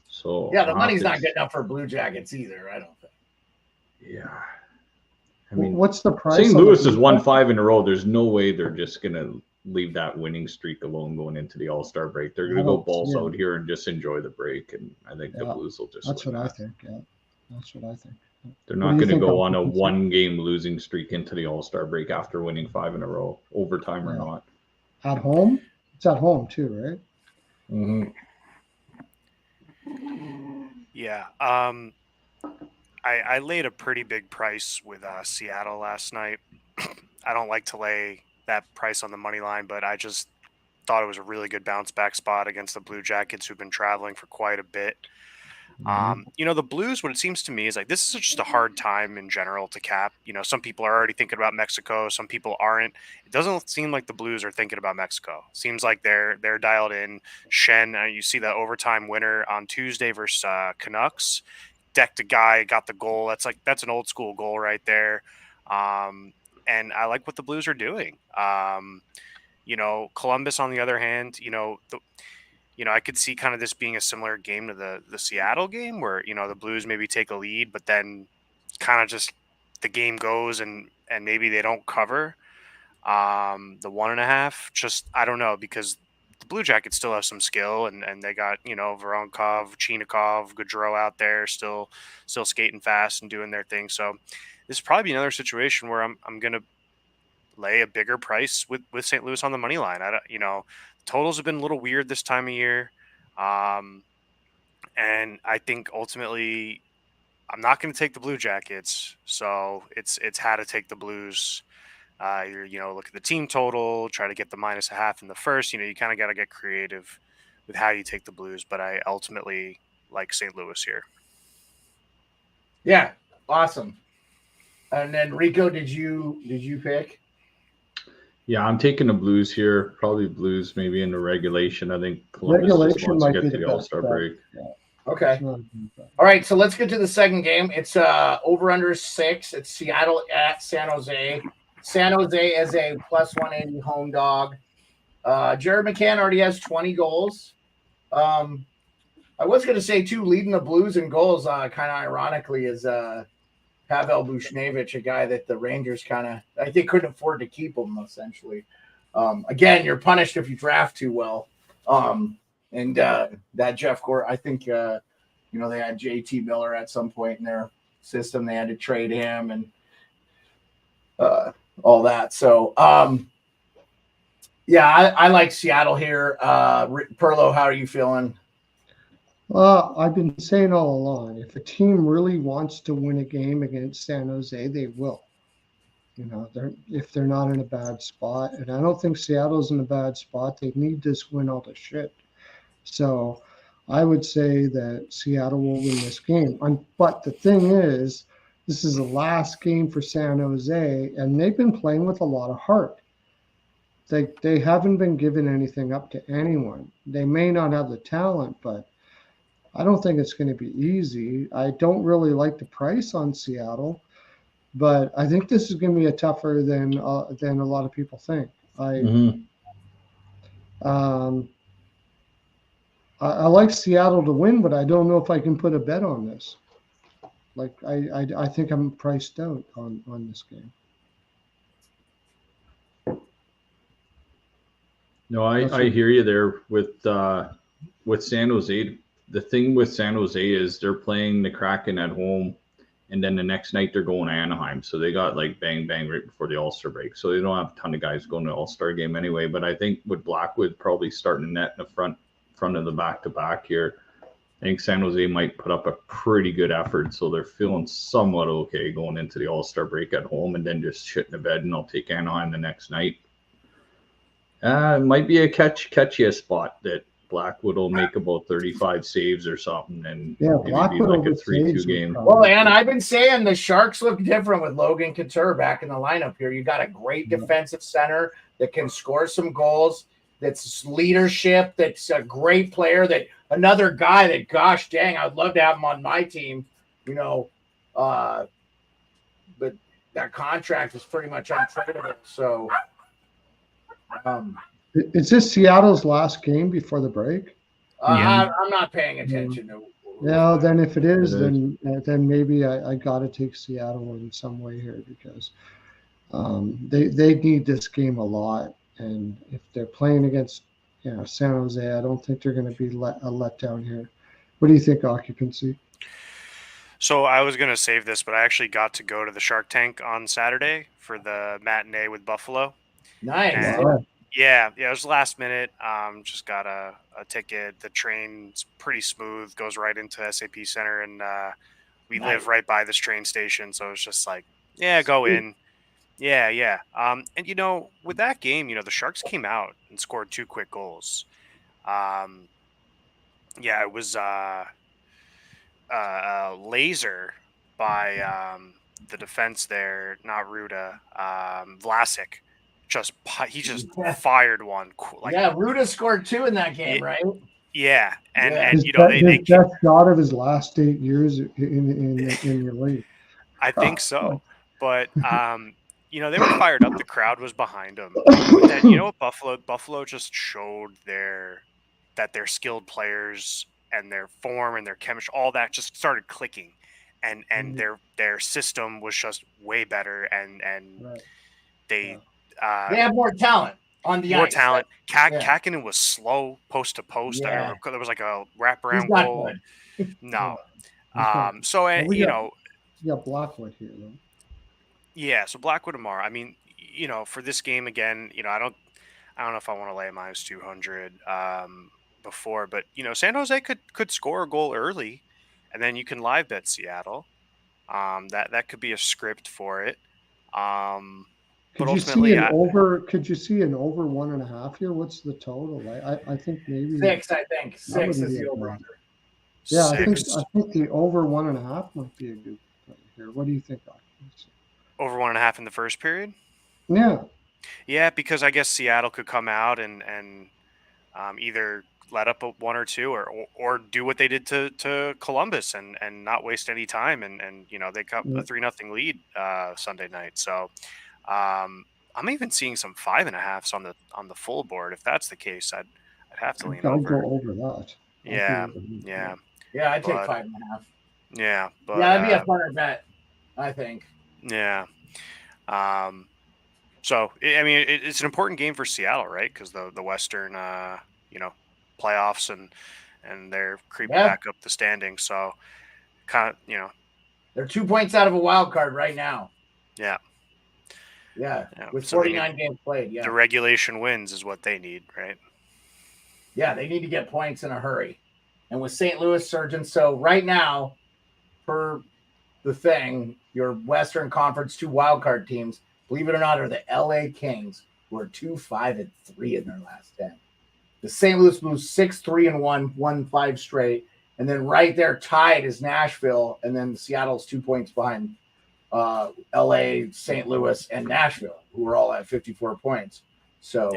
So yeah, the money's not good enough for Blue Jackets either, I don't think. Yeah. I mean, what's the price? St. Louis has won 5 in a row. There's no way they're just going to leave that winning streak alone going into the All-Star break. They're going to go balls out here and just enjoy the break. And I think the Blues will just That's what I think. Yeah, that's what I think. They're not going to go on a 1-game losing streak into the All-Star break after winning 5 in a row, overtime or not. At home? It's at home too, right? Mm-hmm. Yeah. I laid a pretty big price with Seattle last night. I don't like to lay that price on the money line, but I just thought it was a really good bounce back spot against the Blue Jackets, who've been traveling for quite a bit. The Blues, what it seems to me is like this is just a hard time in general to cap. Some people are already thinking about Mexico, some people aren't. It doesn't seem like the Blues are thinking about Mexico. Seems like they're dialed in. Shen, you see the overtime winner on Tuesday versus Canucks. Decked a guy, got the goal. That's an old school goal right there. And I like what the Blues are doing. Columbus, on the other hand, I could see kind of this being a similar game to the Seattle game where, the Blues maybe take a lead, but then kind of just the game goes and maybe they don't cover the 1.5. Just, I don't know, because the Blue Jackets still have some skill and they got, Voronkov, Chinikov, Gaudreau out there still skating fast and doing their thing. So this is probably another situation where I'm going to lay a bigger price with St. Louis on the money line. Totals have been a little weird this time of year. And I think ultimately I'm not going to take the Blue Jackets. So it's had to take the Blues. Look at the team total, try to get the -0.5 in the first. You kind of got to get creative with how you take the Blues. But I ultimately like St. Louis here. Yeah, awesome. And then Rico, did you pick? Yeah, I'm taking the Blues here. Probably Blues maybe in the regulation. I think Columbus Regulation just wants to might get be to the the All-Star best bet. break. Yeah. Okay. It's not a good bet. All right, so let's get to the second game. It's over under 6. It's Seattle at San Jose. San Jose is a +180 home dog. Jared McCann already has 20 goals. I was going to say, too, leading the Blues in goals, kind of ironically, is Pavel Buchnevich, a guy that the Rangers I think, couldn't afford to keep him, essentially. Again, you're punished if you draft too well. And that Jeff Gordon, I think, they had JT Miller at some point in their system. They had to trade him and all that. So, yeah, I like Seattle here. Pearlo, how are you feeling? Well, I've been saying all along, if a team really wants to win a game against San Jose, they will. If they're not in a bad spot, and I don't think Seattle's in a bad spot. They need this win all the shit. So I would say that Seattle will win this game. But the thing is, this is the last game for San Jose, and they've been playing with a lot of heart. They haven't been giving anything up to anyone. They may not have the talent, but I don't think it's going to be easy. I don't really like the price on Seattle, but I think this is going to be a tougher than a lot of people think. I like Seattle to win, but I don't know if I can put a bet on this. Like I think I'm priced out on this game. No, I hear you there with San Jose. The thing with San Jose is they're playing the Kraken at home, and then the next night they're going to Anaheim. So they got like bang right before the All-Star break. So they don't have a ton of guys going to the All-Star game anyway. But I think with Blackwood probably starting the net in the front of the back-to-back here, I think San Jose might put up a pretty good effort. So they're feeling somewhat okay going into the All-Star break at home, and then just shit in the bed, and I'll take Anaheim the next night. It might be a catchy spot that Blackwood will make about 35 saves or something, and maybe be like a 3-2 game. Well, and I've been saying the Sharks look different with Logan Couture back in the lineup here. You got a great defensive center that can score some goals, that's leadership, that's a great player, that another guy that, gosh dang, I'd love to have him on my team, but that contract is pretty much untradeable. So, is this Seattle's last game before the break? I'm not paying attention to. Yeah, then if it is, then maybe I got to take Seattle in some way here because they need this game a lot, and if they're playing against San Jose, I don't think they're going to be a letdown here. What do you think, Occupancy? So I was going to save this, but I actually got to go to the Shark Tank on Saturday for the matinee with Buffalo. Nice. Yeah, it was last minute. Just got a ticket. The train's pretty smooth, goes right into SAP Center, and we Nice. live right by this train station, so it's just like, yeah, go Sweet. in. Yeah, yeah. And with that game, the Sharks came out and scored 2 quick goals. Yeah, it was laser by the defense there, not Ruda, Vlasic. He just Yeah. fired one. Yeah, Ruda scored 2 in that game, Yeah. right? Yeah, and Yeah. and His best shot of his last 8 years in your league. I think so, but they were fired up. The crowd was behind them. But then what Buffalo just showed that their skilled players and their form and their chemistry, all that just started clicking, and their system was just way better, and Right. they have more talent on the more ice. talent. Yeah. Kakinen was slow post to post. I Yeah. remember there was like a He's wraparound not goal. good. No. Okay. So Well, we you got- know. You got Blackwood here, though. Yeah, so Blackwood tomorrow. I mean, for this game again, I don't know if I want to lay minus 200 before, but San Jose could score a goal early, and then you can live bet Seattle. That could be a script for it. Could But you ultimately, see an over? Could you see an over 1.5 here? What's the total? I think maybe 6. I think 6 would is be the a over. good- Yeah, I think 6 the over 1.5 might be a good play here. What do you think, Doc? over 1.5 in the first period. Yeah, Yeah, because I guess Seattle could come out and either let up a 1 or 2 or do what they did to Columbus and not waste any time and they got a 3-0 lead Sunday night. So I'm even seeing some 5.5s on the full board. If that's the case, I'd have to lean I'd over. go over that. Yeah, Yeah, I take 5.5. Yeah, but Yeah, that'd be a funner bet, I think. Yeah. So I mean, it's an important game for Seattle, right? Because the Western, playoffs and they're creeping back up the standings. So kind of, they're 2 points out of a wild card right now. Yeah. Yeah. With 49 games played. Yeah. The regulation wins is what they need, right? Yeah, they need to get points in a hurry. And with St. Louis surging, so right now, per the thing, your Western Conference 2 wildcard teams, believe it or not, are the LA Kings, who are 2-5-3 in their last 10. The St. Louis Blues 6-3-1, won 5 straight, and then right there tied is Nashville, and then Seattle's 2 points behind LA, St. Louis, and Nashville, who are all at 54 points. So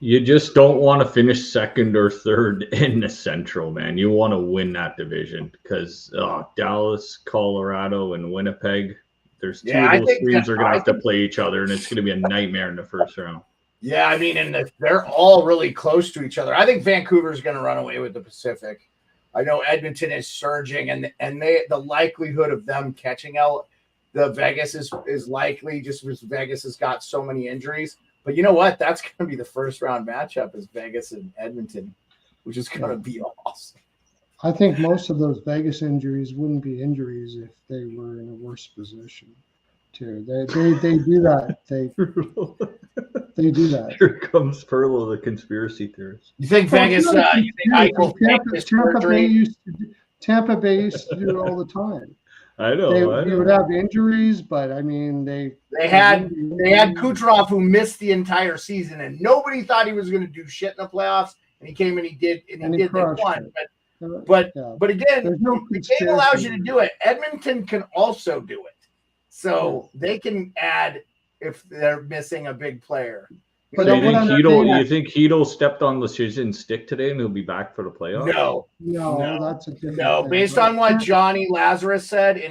you just don't want to finish second or third in the Central, man. You want to win that division because Dallas, Colorado, and Winnipeg. There's two of those teams are going to have to play each other, and it's going to be a nightmare in the first round. Yeah, I mean, and they're all really close to each other. I think Vancouver's going to run away with the Pacific. I know Edmonton is surging, and the likelihood of them catching the Vegas is likely just because Vegas has got so many injuries. But you know what? That's going to be the first round matchup is Vegas and Edmonton, which is going to be awesome. I think most of those Vegas injuries wouldn't be injuries if they were in a worse position. Too, they do that. They do that. Here comes Pearlo, the conspiracy theorist. You think Vegas? You think Tampa Bay used to do it all the time. I know. They would have injuries, but I mean, they had Kucherov who missed the entire season, and nobody thought he was going to do shit in the playoffs, and he came and he did. They won. But again, the game allows you to do it. Edmonton can also do it, so they can add if they're missing a big player. But you think Chytil stepped on Leschyshyn's stick today and he'll be back for the playoffs? No, that's a different thing. Based on what Johnny Lazarus said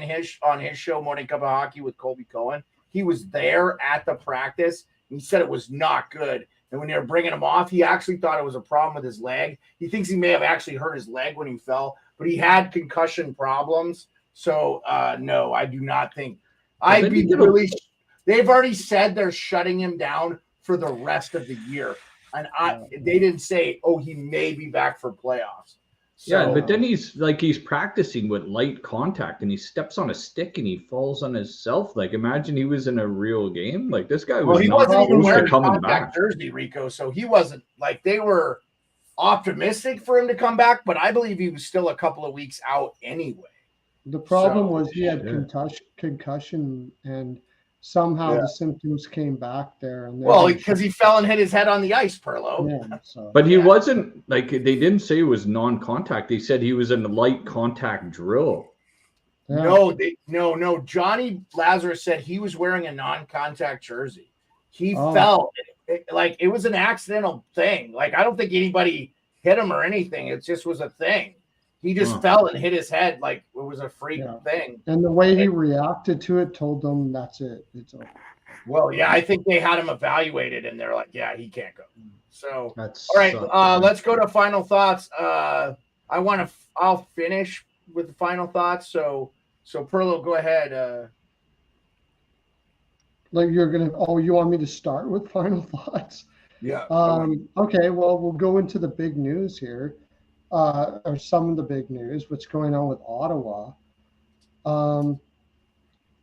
on his show Morning Cup of Hockey with Colby Cohen, he was there at the practice. He said it was not good. And when they were bringing him off, he actually thought it was a problem with his leg. He thinks he may have actually hurt his leg when he fell, but he had concussion problems. So, no, I do not think. They've already said they're shutting him down for the rest of the year. And they didn't say, he may be back for playoffs. Yeah, but then he's practicing with light contact and he steps on a stick and he falls on himself. Like, imagine he was in a real game. Like, this guy was he not wasn't even close wearing to coming contact back. jersey, Rico. So he wasn't like, they were optimistic for him to come back, but I believe he was still a couple of weeks out anyway. The problem was he had concussion, and somehow the symptoms came back there. And because he fell and hit his head on the ice, Pearlo. Yeah, so. But he wasn't, like, they didn't say it was non-contact. They said he was in a light contact drill. Yeah. No. Johnny Lazarus said he was wearing a non-contact jersey. He fell. It was an accidental thing. Like, I don't think anybody hit him or anything. It just was a thing. He just fell and hit his head like it was a freak thing. And the way he reacted to it told them that's it. It's over. Well, yeah, I think they had him evaluated, and they're like, yeah, he can't go. So, all right, let's go to final thoughts. I'll finish with the final thoughts. So Pearlo, go ahead. Like, you're going to, you want me to start with final thoughts? Yeah. Okay, well, we'll go into the big news here. Or some of the big news, what's going on with Ottawa.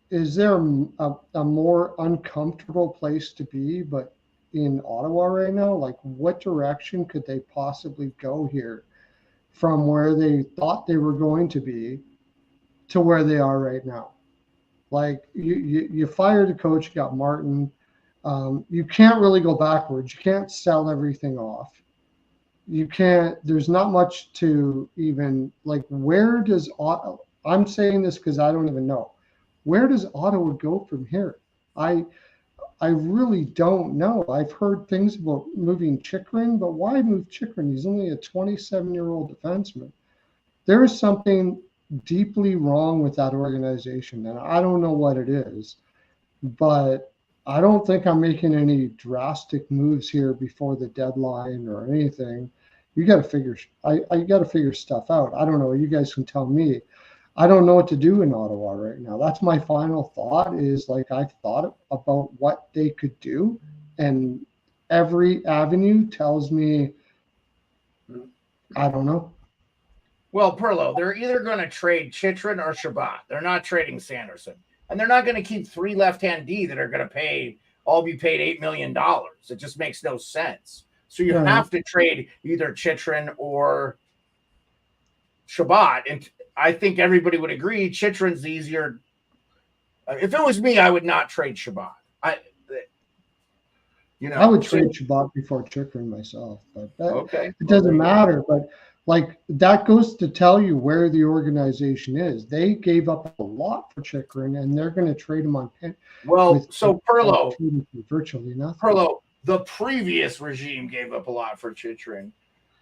Is there a more uncomfortable place to be, but in Ottawa right now? Like, what direction could they possibly go here from where they thought they were going to be to where they are right now? Like, you fired a coach, you got Martin. You can't really go backwards. You can't sell everything off. You can't, there's not much to even, like, where does Ottawa, I'm saying this because I don't even know. Where does Ottawa go from here? I really don't know. I've heard things about moving Chytil, but why move Chytil? He's only a 27-year-old defenseman. There is something deeply wrong with that organization, and I don't know what it is, but I don't think I'm making any drastic moves here before the deadline or anything. You got to figure. I got to figure stuff out. I don't know. You guys can tell me. I don't know what to do in Ottawa right now. That's my final thought. Is like, I've thought about what they could do, and every avenue tells me I don't know. Well, Pearlo, they're either going to trade Chytil or Chabot. They're not trading Sanderson. And they're not going to keep 3 left-hand D that are going to all be paid $8 million. It just makes no sense. So you have to trade either Chytil or Chabot. And I think everybody would agree Chytil's easier. If it was me, I would not trade Chabot. I would trade Chabot before Chytil myself, but it doesn't matter. But like, that goes to tell you where the organization is. They gave up a lot for Chytil, and they're going to trade him on pen. Well, so Pearlo, virtually nothing. Pearlo, the previous regime gave up a lot for Chytil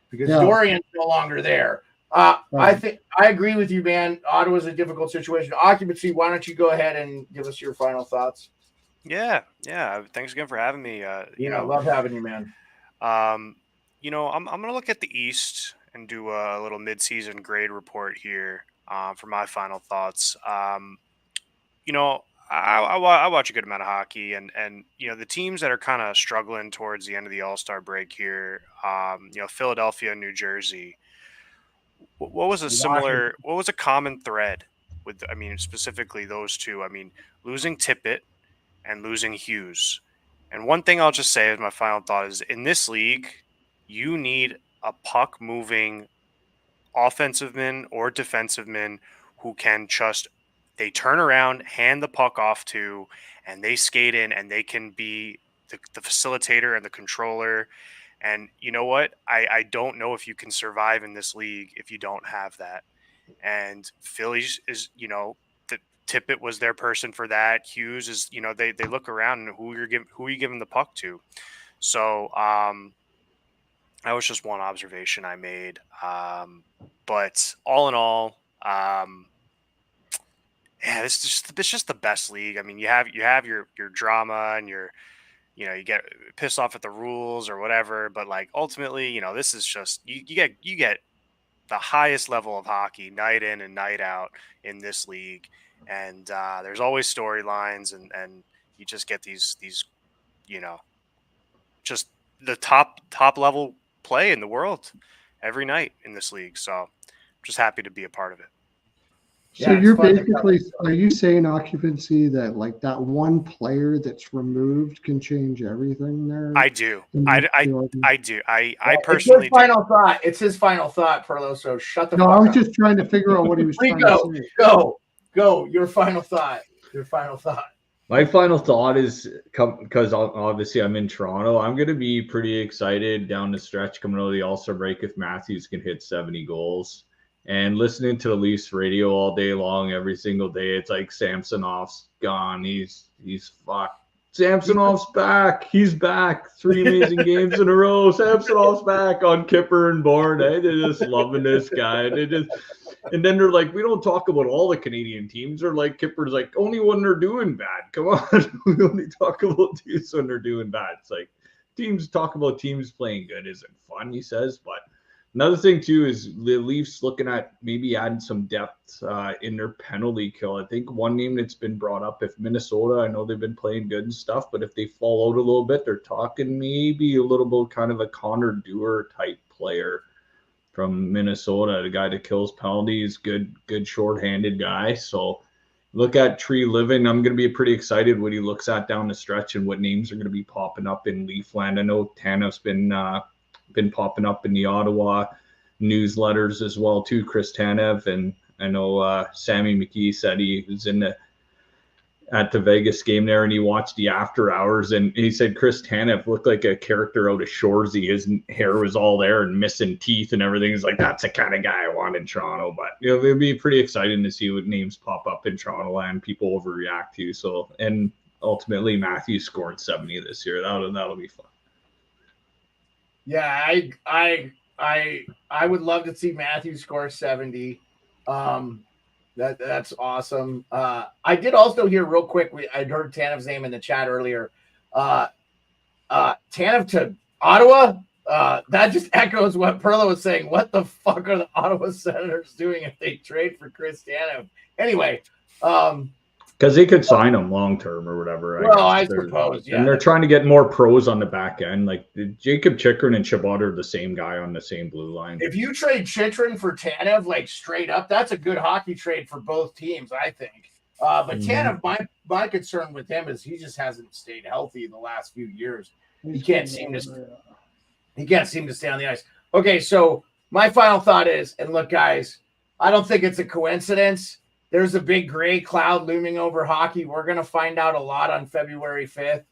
because Dorian's no longer there. I think I agree with you, man. Ottawa's a difficult situation. Occupancy, why don't you go ahead and give us your final thoughts? Yeah. Thanks again for having me. Love having you, man. I'm going to look at the East and do a little mid-season grade report here for my final thoughts. I watch a good amount of hockey, and the teams that are kind of struggling towards the end of the All-Star break here, Philadelphia, New Jersey. What was a common thread with, specifically those two? Losing Tippett and losing Hughes. And one thing I'll just say as my final thought is, in this league, you need a puck-moving offensive man or defensive man who can they turn around, hand the puck off to, and they skate in, and they can be the facilitator and the controller. And you know what? I don't know if you can survive in this league if you don't have that. And Phillies is, Tippett was their person for that. Hughes is, they look around and who are you giving the puck to? So that was just one observation I made. But all in all, it's just the best league. You have your drama and you get pissed off at the rules or whatever, but like ultimately, this is just you get the highest level of hockey night in and night out in this league, and there's always storylines, and you just get these just the top level play in the world, every night in this league. So I'm just happy to be a part of it. So Yeah, it's you're fun to basically, are you saying Occupancy that like that one player that's removed can change everything there? I do. I do. I It's personally his do. final thought. It's his final thought, Perlo. So shut the No, fuck I was up. just trying to figure out what he was trying to Rico, say. go. Your final thought. My final thought is because obviously I'm in Toronto. I'm going to be pretty excited down the stretch coming out of the All-Star break if Matthews can hit 70 goals. And listening to the Leafs radio all day long, every single day, it's like Samsonov's gone. He's fucked. Samsonov's back. He's back. 3 amazing games in a row. Samsonov's back on Kipper and Bourne. They're just loving this guy. And then they're like, we don't talk about all the Canadian teams. They're like, Kipper's like, only when they're doing bad. Come on. We only talk about teams when they're doing bad. It's like talk about teams playing good isn't fun, he says. But another thing, too, is the Leafs looking at maybe adding some depth in their penalty kill. I think one name that's been brought up, if Minnesota, I know they've been playing good and stuff, but if they fall out a little bit, they're talking maybe a little bit kind of a Connor Dewar type player from Minnesota, the guy that kills penalties, good shorthanded guy. So look at Tree Living. I'm going to be pretty excited what he looks at down the stretch and what names are going to be popping up in Leafland. I know Tanev's been popping up in the Ottawa newsletters as well too, Chris Tanev, and I know Sammy McKee said he was at the Vegas game there and he watched the after hours and he said Chris Tanev looked like a character out of Shoresy. His hair was all there and missing teeth and everything. He's like, that's the kind of guy I want in Toronto. But it'll be pretty exciting to see what names pop up in Toronto and people overreact to. So, and ultimately Matthews scored 70 this year. That'll be fun. Yeah, I would love to see Matthews score 70. That's awesome. I did also hear real quick. I'd heard Tanev's name in the chat earlier. Tanev to Ottawa. That just echoes what Perlo was saying. What the fuck are the Ottawa Senators doing if they trade for Chris Tanev? Anyway, because they could sign him long term or whatever. I suppose. Yeah, and they're trying to get more pros on the back end. Like Jacob Chychrun and Chabot are the same guy on the same blue line. If you trade Chychrun for Tanev, like straight up, that's a good hockey trade for both teams, I think. But Tanev, my concern with him is he just hasn't stayed healthy the last few years. He can't seem to stay on the ice. Okay, so my final thought is, and look, guys, I don't think it's a coincidence. There's a big gray cloud looming over hockey. We're going to find out a lot on February 5th.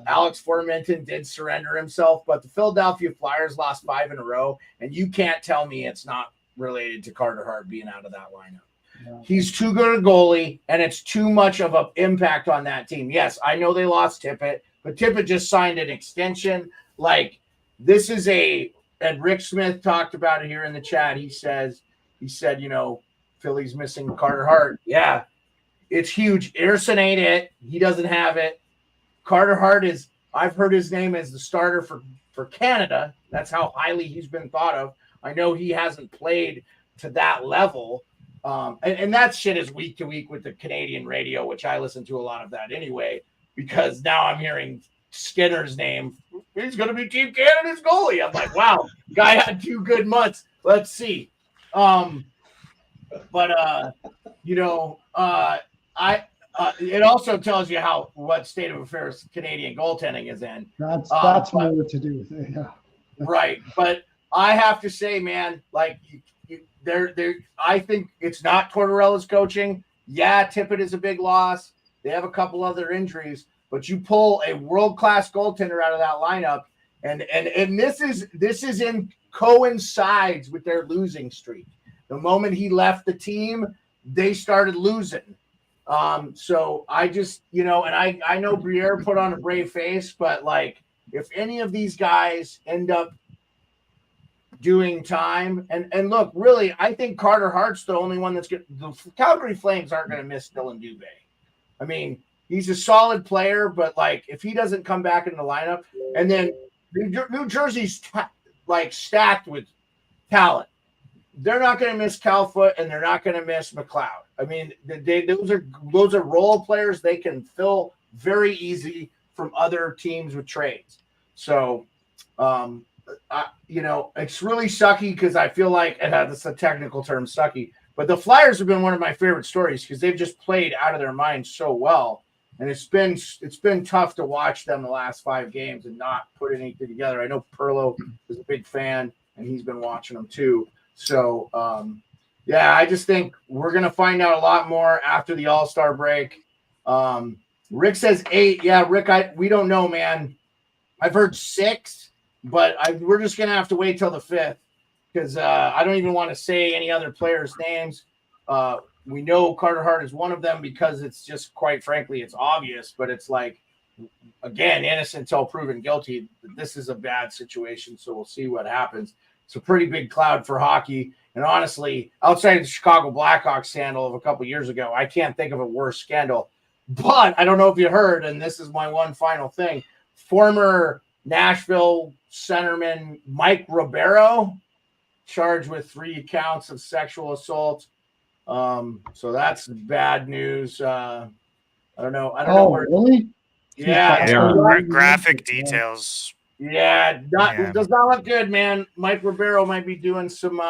Alex Formenton did surrender himself, but the Philadelphia Flyers lost 5 in a row, and you can't tell me it's not related to Carter Hart being out of that lineup. Yeah. He's too good a goalie, and it's too much of an impact on that team. Yes, I know they lost Tippett, but Tippett just signed an extension. Like, this is and Rick Smith talked about it here in the chat. He said, Philly's missing Carter Hart. Yeah, it's huge. Ersson ain't it. He doesn't have it. Carter Hart I've heard his name as the starter for Canada. That's how highly he's been thought of. I know he hasn't played to that level. And that shit is week to week with the Canadian radio, which I listen to a lot of that anyway, because now I'm hearing Skinner's name. He's going to be Team Canada's goalie. I'm like, wow, guy had 2 good months. Let's see. It also tells you what state of affairs Canadian goaltending is in. That's more to do with it, yeah. Right, but I have to say, man, like I think it's not Tortorella's coaching. Yeah, Tippett is a big loss. They have a couple other injuries, but you pull a world-class goaltender out of that lineup, and this is in coincides with their losing streak. The moment he left the team, they started losing. So I just, and I know Briere put on a brave face, but like if any of these guys end up doing time, and look, really, I think Carter Hart's the only one that's good. The Calgary Flames aren't going to miss Dylan Dubé. I mean, he's a solid player, but like if he doesn't come back in the lineup, and then New Jersey's stacked with talent. They're not going to miss Calfoot, and they're not going to miss McLeod. I mean, those are role players they can fill very easy from other teams with trades. So it's really sucky because I feel like that's a technical term, sucky. But the Flyers have been one of my favorite stories because they've just played out of their minds so well, and it's been tough to watch them the last 5 games and not put anything together. I know Pearlo is a big fan, and he's been watching them too. So, I just think we're gonna find out a lot more after the All-Star break. Rick says 8. Yeah, Rick, we don't know, man. I've heard 6, but we're just gonna have to wait till the 5th because I don't even want to say any other players' names. We know Carter Hart is one of them because it's just, quite frankly, it's obvious. But it's like, again, innocent till proven guilty. This is a bad situation, so we'll see what happens. It's a pretty big cloud for hockey, and honestly, outside of the Chicago Blackhawks scandal of a couple years ago, I can't think of a worse scandal. But I don't know if you heard, and this is my one final thing. Former Nashville centerman Mike Ribeiro charged with 3 counts of sexual assault. So that's bad news. I don't know. Really? Yeah. Graphic details. Yeah, does not look good, man. Mike Ribeiro might be doing some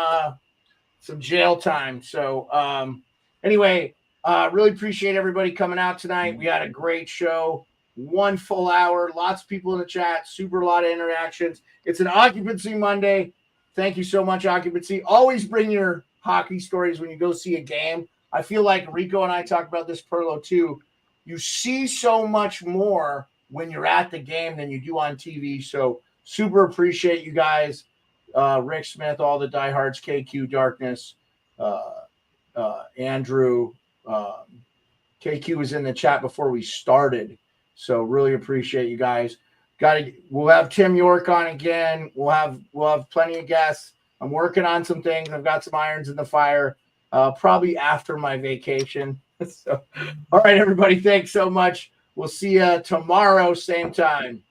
jail time. So anyway, really appreciate everybody coming out tonight. We had a great show. 1 full hour, lots of people in the chat, super lot of interactions. It's an Occupancy Monday. Thank you so much, Occupancy. Always bring your hockey stories when you go see a game. I feel like Rico and I talk about this, Pearlo, too. You see so much more when you're at the game than you do on TV. So super appreciate you guys. Rick Smith, all the diehards, KQ Darkness, Andrew. KQ was in the chat before we started. So really appreciate you guys. We'll have Tim York on again. We'll have plenty of guests. I'm working on some things. I've got some irons in the fire. Probably after my vacation. So, all right, everybody. Thanks so much. We'll see you tomorrow, same time.